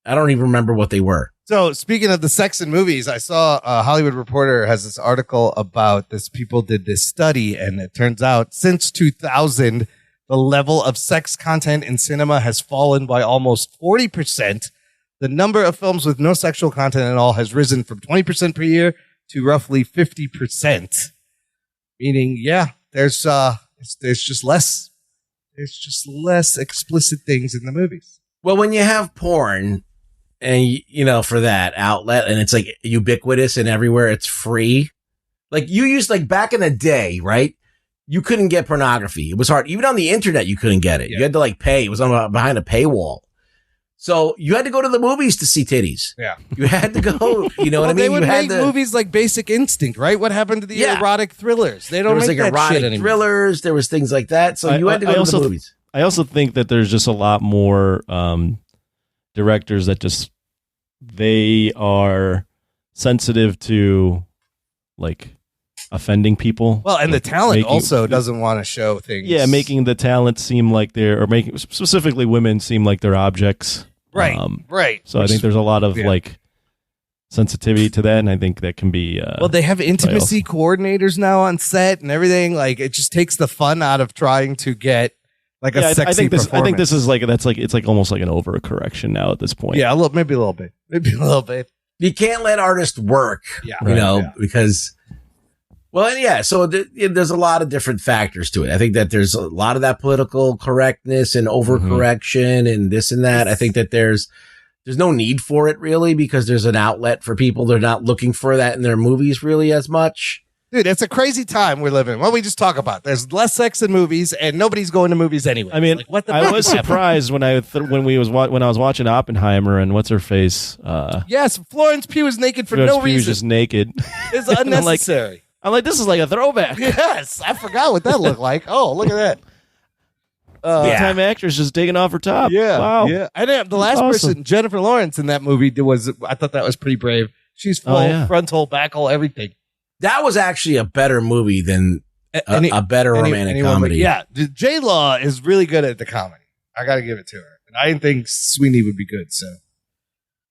I don't even remember what they were. So speaking of the sex in movies, I saw a Hollywood Reporter has this article about this. People did this study and it turns out since 2000, the level of sex content in cinema has fallen by almost 40%. The number of films with no sexual content at all has risen from 20% per year to roughly 50%. Meaning, there's just less explicit things in the movies. Well, when you have porn and, for that outlet and it's like ubiquitous and everywhere, it's free. Like you used like back in the day, right? You couldn't get pornography. It was hard. Even on the internet, you couldn't get it. Yeah. You had to like pay. It was behind a paywall. So you had to go to the movies to see titties. Yeah. You had to go, what I mean? They would make movies like Basic Instinct, right? What happened to the erotic thrillers? They don't make that erotic shit anymore. Thrillers. There was things like that. So you had to go to the movies. I also think that there's just a lot more directors that they are sensitive to like offending people. Well, and the talent also doesn't want to show things. Yeah, making the talent seem like making specifically women seem like they're objects. Right, right. So I think there's a lot of like sensitivity to that, and I think that can be. Well, they have intimacy coordinators now on set and everything. Like, it just takes the fun out of trying to get like a sexy performance. I think this is it's like almost like an overcorrection now at this point. Yeah, maybe a little bit. You can't let artists work. Yeah, because. Well, and yeah, so there's a lot of different factors to it. I think that there's a lot of that political correctness and overcorrection and this and that. I think that there's no need for it really because there's an outlet for people. They're not looking for that in their movies really as much. Dude, it's a crazy time we're living in. What we just talk about. There's less sex in movies and nobody's going to movies anyway. I mean, I was surprised when I was watching Oppenheimer and what's her face. Yes, Florence Pugh is naked for no reason. Pugh is just naked. It's unnecessary. I'm like, this is like a throwback. Yes, I forgot what that looked like. Oh, look at that. Time actress just taking off her top. Yeah. Wow. Yeah. I know the last person, Jennifer Lawrence in that movie I thought that was pretty brave. She's full frontal, back hole, everything. That was actually a better movie than a better romantic comedy. Yeah. J-Law is really good at the comedy. I got to give it to her. And I didn't think Sweeney would be good. So,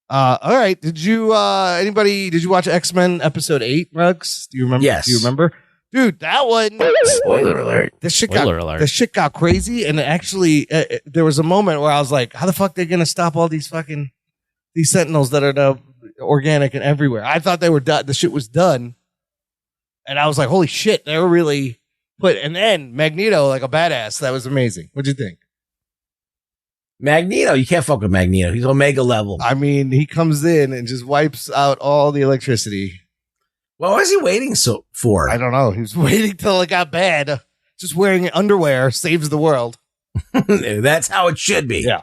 all right. Did you watch X-Men episode 8, Rugs? Do you remember? Yes. Do you remember? Dude, that one. Spoiler alert. The shit got crazy, and actually, there was a moment where I was like, "How the fuck they gonna stop all these Sentinels that are now organic and everywhere?" I thought they were done. The shit was done, and I was like, "Holy shit!" They were really put. And then Magneto, like a badass, that was amazing. What'd you think? Magneto, you can't fuck with Magneto. He's Omega level. I mean, he comes in and just wipes out all the electricity. What was he waiting for? I don't know. He was waiting till it got bad. Just wearing underwear saves the world. That's how it should be. Yeah.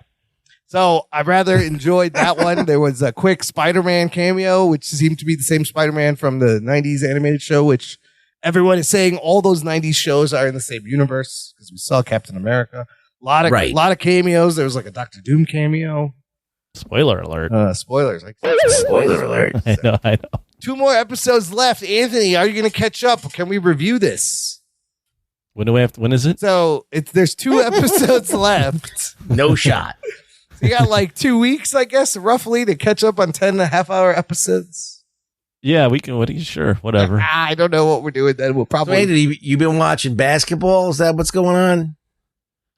So I rather enjoyed that one. There was a quick Spider-Man cameo, which seemed to be the same Spider-Man from the 90s animated show, which everyone is saying all those 90s shows are in the same universe because we saw Captain America. A lot of cameos. There was like a Doctor Doom cameo. Spoiler alert. Spoilers. Spoiler alert. I know. 2 more episodes left. Anthony, are you going to catch up? Can we review this? When is it? So there's 2 episodes left. No shot. So you got like 2 weeks, I guess, roughly, to catch up on 10.5-hour episodes. Yeah, we can. Sure, whatever. I don't know what we're doing then. We'll probably. So, you been watching basketball? Is that what's going on?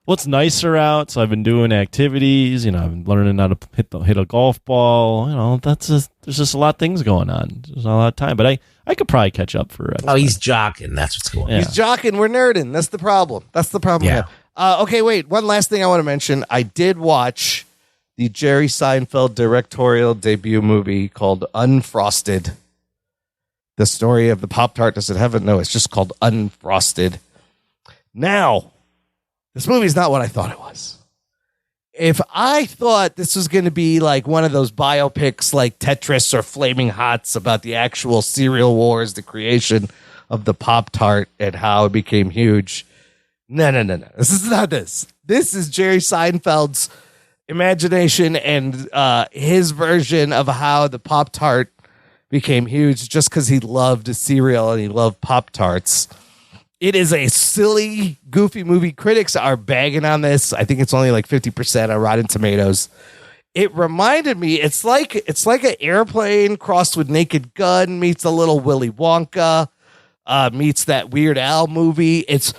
Well, it's nicer out, so I've been doing activities. I've been learning how to hit a golf ball. There's just a lot of things going on. There's not a lot of time, but I could probably catch up for. He's jocking. That's what's going on. He's jocking. We're nerding. That's the problem. Yeah. Okay, wait. One last thing I want to mention. I did watch the Jerry Seinfeld directorial debut movie called Unfrosted. The story of the Pop-Tart. Does it have it? No, it's just called Unfrosted. Now, this movie is not what I thought it was. If I thought this was going to be like one of those biopics like Tetris or Flaming Hots about the actual cereal wars, the creation of the Pop-Tart and how it became huge. No. This is not this. This is Jerry Seinfeld's imagination and his version of how the Pop-Tart became huge just because he loved cereal and he loved Pop-Tarts. It is a silly, goofy movie. Critics are bagging on this. I think it's only like 50% on Rotten Tomatoes. It reminded me, it's like an Airplane crossed with Naked Gun meets a little Willy Wonka, meets that Weird Al movie. It's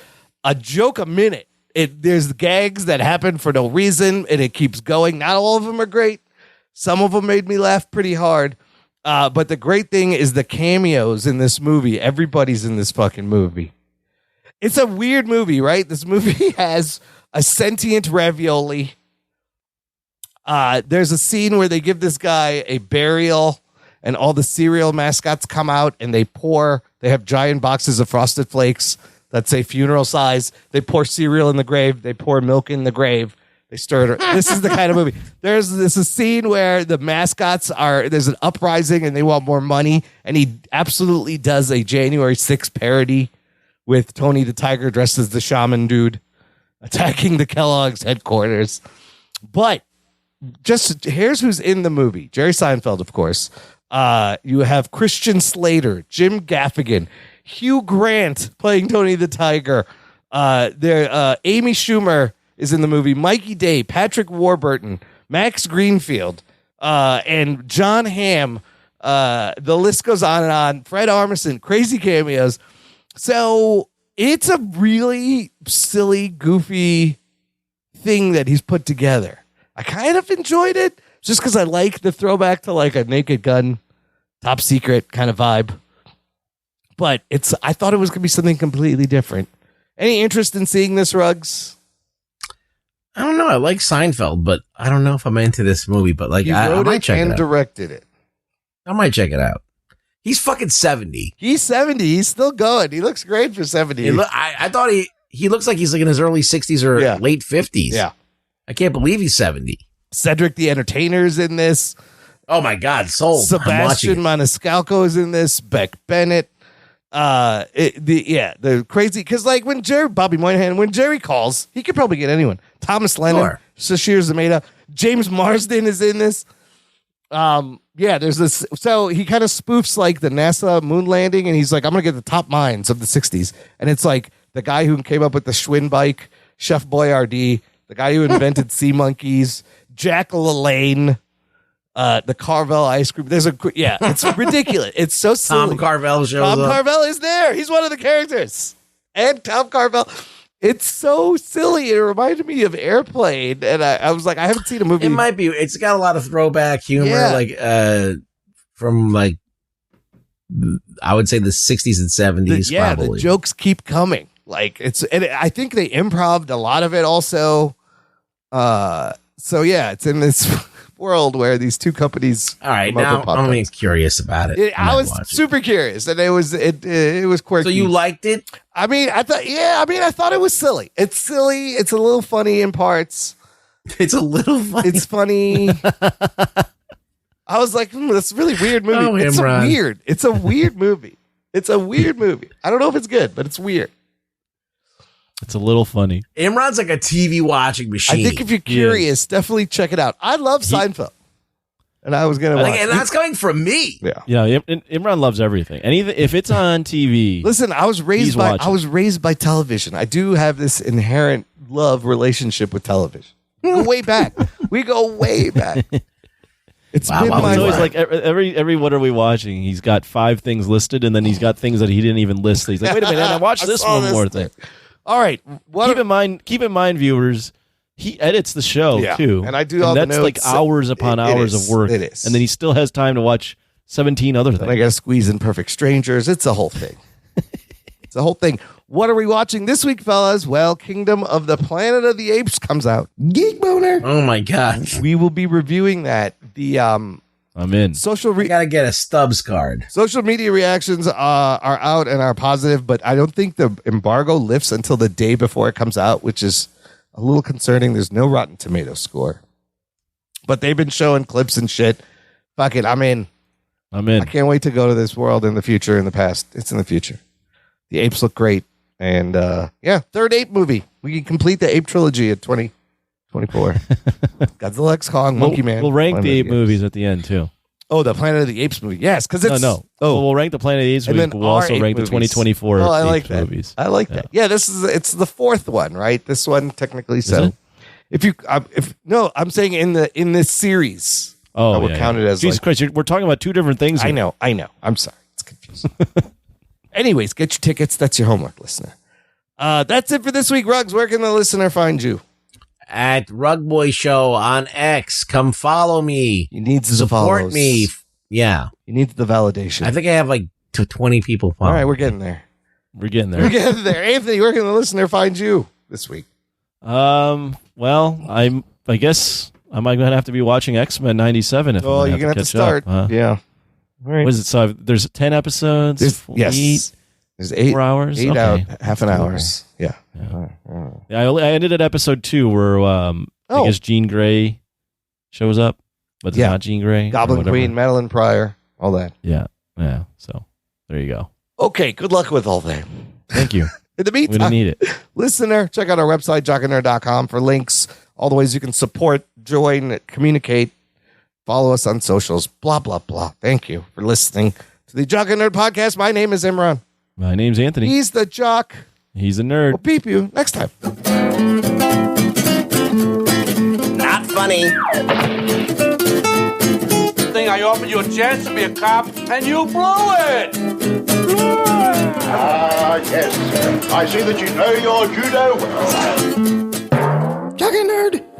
a joke a minute. There's gags that happen for no reason, and it keeps going. Not all of them are great. Some of them made me laugh pretty hard. But the great thing is the cameos in this movie. Everybody's in this fucking movie. It's a weird movie, right? This movie has a sentient ravioli. There's a scene where they give this guy a burial and all the cereal mascots come out and they have giant boxes of Frosted Flakes that say funeral size. They pour cereal in the grave. They pour milk in the grave. They stir it. This is the kind of movie. There's a scene where the mascots there's an uprising and they want more money. And he absolutely does a January 6th parody with Tony the Tiger dressed as the shaman dude attacking the Kellogg's headquarters. But here's who's in the movie. Jerry Seinfeld, of course. You have Christian Slater, Jim Gaffigan. Hugh Grant playing Tony the Tiger. Amy Schumer is in the movie. Mikey Day, Patrick Warburton, Max Greenfield, and John Hamm. The list goes on and on. Fred Armisen, crazy cameos. So it's a really silly, goofy thing that he's put together. I kind of enjoyed it just because I like the throwback to like a Naked Gun, Top Secret kind of vibe. But I thought it was going to be something completely different. Any interest in seeing this, Ruggs? I don't know. I like Seinfeld, but I don't know if I'm into this movie. But like, I might check it out. And directed it. I might check it out. He's fucking 70. He's 70. He's still going. He looks great for 70. I thought he looks like he's like in his early 60s or late 50s. Yeah. I can't believe he's 70. Cedric the Entertainer's in this. Oh my God, sold. Sebastian Maniscalco is in this. Beck Bennett. The crazy, because like when Bobby Moynihan, when Jerry calls, he could probably get anyone. Thomas Lennon, Sashir Zameda, James Marsden is in this. There's this. So he kind of spoofs like the NASA moon landing, and he's like, I'm gonna get the top minds of the '60s, and it's like the guy who came up with the Schwinn bike, Chef Boyardee, the guy who invented sea monkeys, Jack LaLanne. The Carvel ice cream. It's ridiculous. It's so silly. Tom Carvel shows up. Tom Carvel is there. He's one of the characters. And Tom Carvel. It's so silly. It reminded me of Airplane. And I was like, I haven't seen a movie. It might be. It's got a lot of throwback humor, from like, I would say the 60s and 70s. Probably. The jokes keep coming. Like and I think they improv'd a lot of it also. It's in this world where these two companies. All right, now I'm curious about it. I was super curious, and it was quirky. So you liked it? I thought it was silly. It's silly. It's a little funny in parts. It's a little funny. It's funny. I was like, that's a really weird movie. Oh, It's Imran. weird. It's a weird movie. It's a weird movie. I don't know if it's good, but it's weird. It's a little funny. Imran's like a TV watching machine. I think if you're curious, definitely check it out. I love Seinfeld, and I was gonna watch. And that's coming from me. Yeah. Imran loves everything. Anything if it's on TV. Listen, I was raised by television. I do have this inherent love relationship with television. We go way back. It's been my always life. like every what are we watching? He's got 5 things listed, and then he's got things that he didn't even list. He's like, wait a minute, I watched this one more thing. All right. Keep in mind, viewers, he edits the show too, and I do all the that's notes. like hours upon hours of work. It is, and then he still has time to watch 17 other things. And I got to squeeze in Perfect Strangers. It's a whole thing. It's a whole thing. What are we watching this week, fellas? Well, Kingdom of the Planet of the Apes comes out. Geek boner. Oh my God. We will be reviewing that. I'm in. We gotta get a Stubbs card. Social media reactions are out and are positive, but I don't think the embargo lifts until the day before it comes out, which is a little concerning. There's no Rotten Tomatoes score, but they've been showing clips and shit. Fuck it, I'm in. I can't wait to go to this world in the future. In the past, it's in the future. The apes look great, and third ape movie. We can complete the ape trilogy at 2024. Godzilla X Kong, Monkey Man. We'll rank the ape movies at the end too. Oh, the Planet of the Apes movie. Yes, because it's no. Oh, we'll rank the Planet of the Apes and movies. then We'll also rank the 2024. Oh, I like Apes that. movies. I like that. Yeah, it's the fourth one, right? This one technically. So, I'm saying in this series. Oh, I would count it as Jesus Christ! We're talking about 2 different things. I know. I'm sorry. It's confusing. Anyways, get your tickets. That's your homework, listener. That's it for this week, Ruggs. Where can the listener find you? At Rug Boy Show on X. Come follow me. You need to support me. Yeah. You need the validation. I think I have like 20 people following. All right, we're getting there. We're getting there. Anthony, where can the listener find you this week? Well, I guess I'm going to have to be watching X-Men 97 if you're going to have to start. Yeah. All right. What is it? So there's 10 episodes? Yes. There's 8 4 hours? 8 out, half an hour. Yeah. I ended at episode 2 where I guess Jean Grey shows up, but it's not Jean Grey. Goblin Queen, Madeline Pryor, all that. Yeah. So there you go. Okay. Good luck with all that. Thank you. In the meantime, we don't need it. Listener, check out our website, jockandnerd.com, for links, all the ways you can support, join, communicate, follow us on socials, blah, blah, blah. Thank you for listening to the Jock and Nerd podcast. My name is Imran. My name's Anthony. He's the Jock. He's a nerd. We'll beep you next time. Not funny. I offered you a chance to be a cop, and you blew it! Yes. I see that you know your judo well. Jock and Nerd.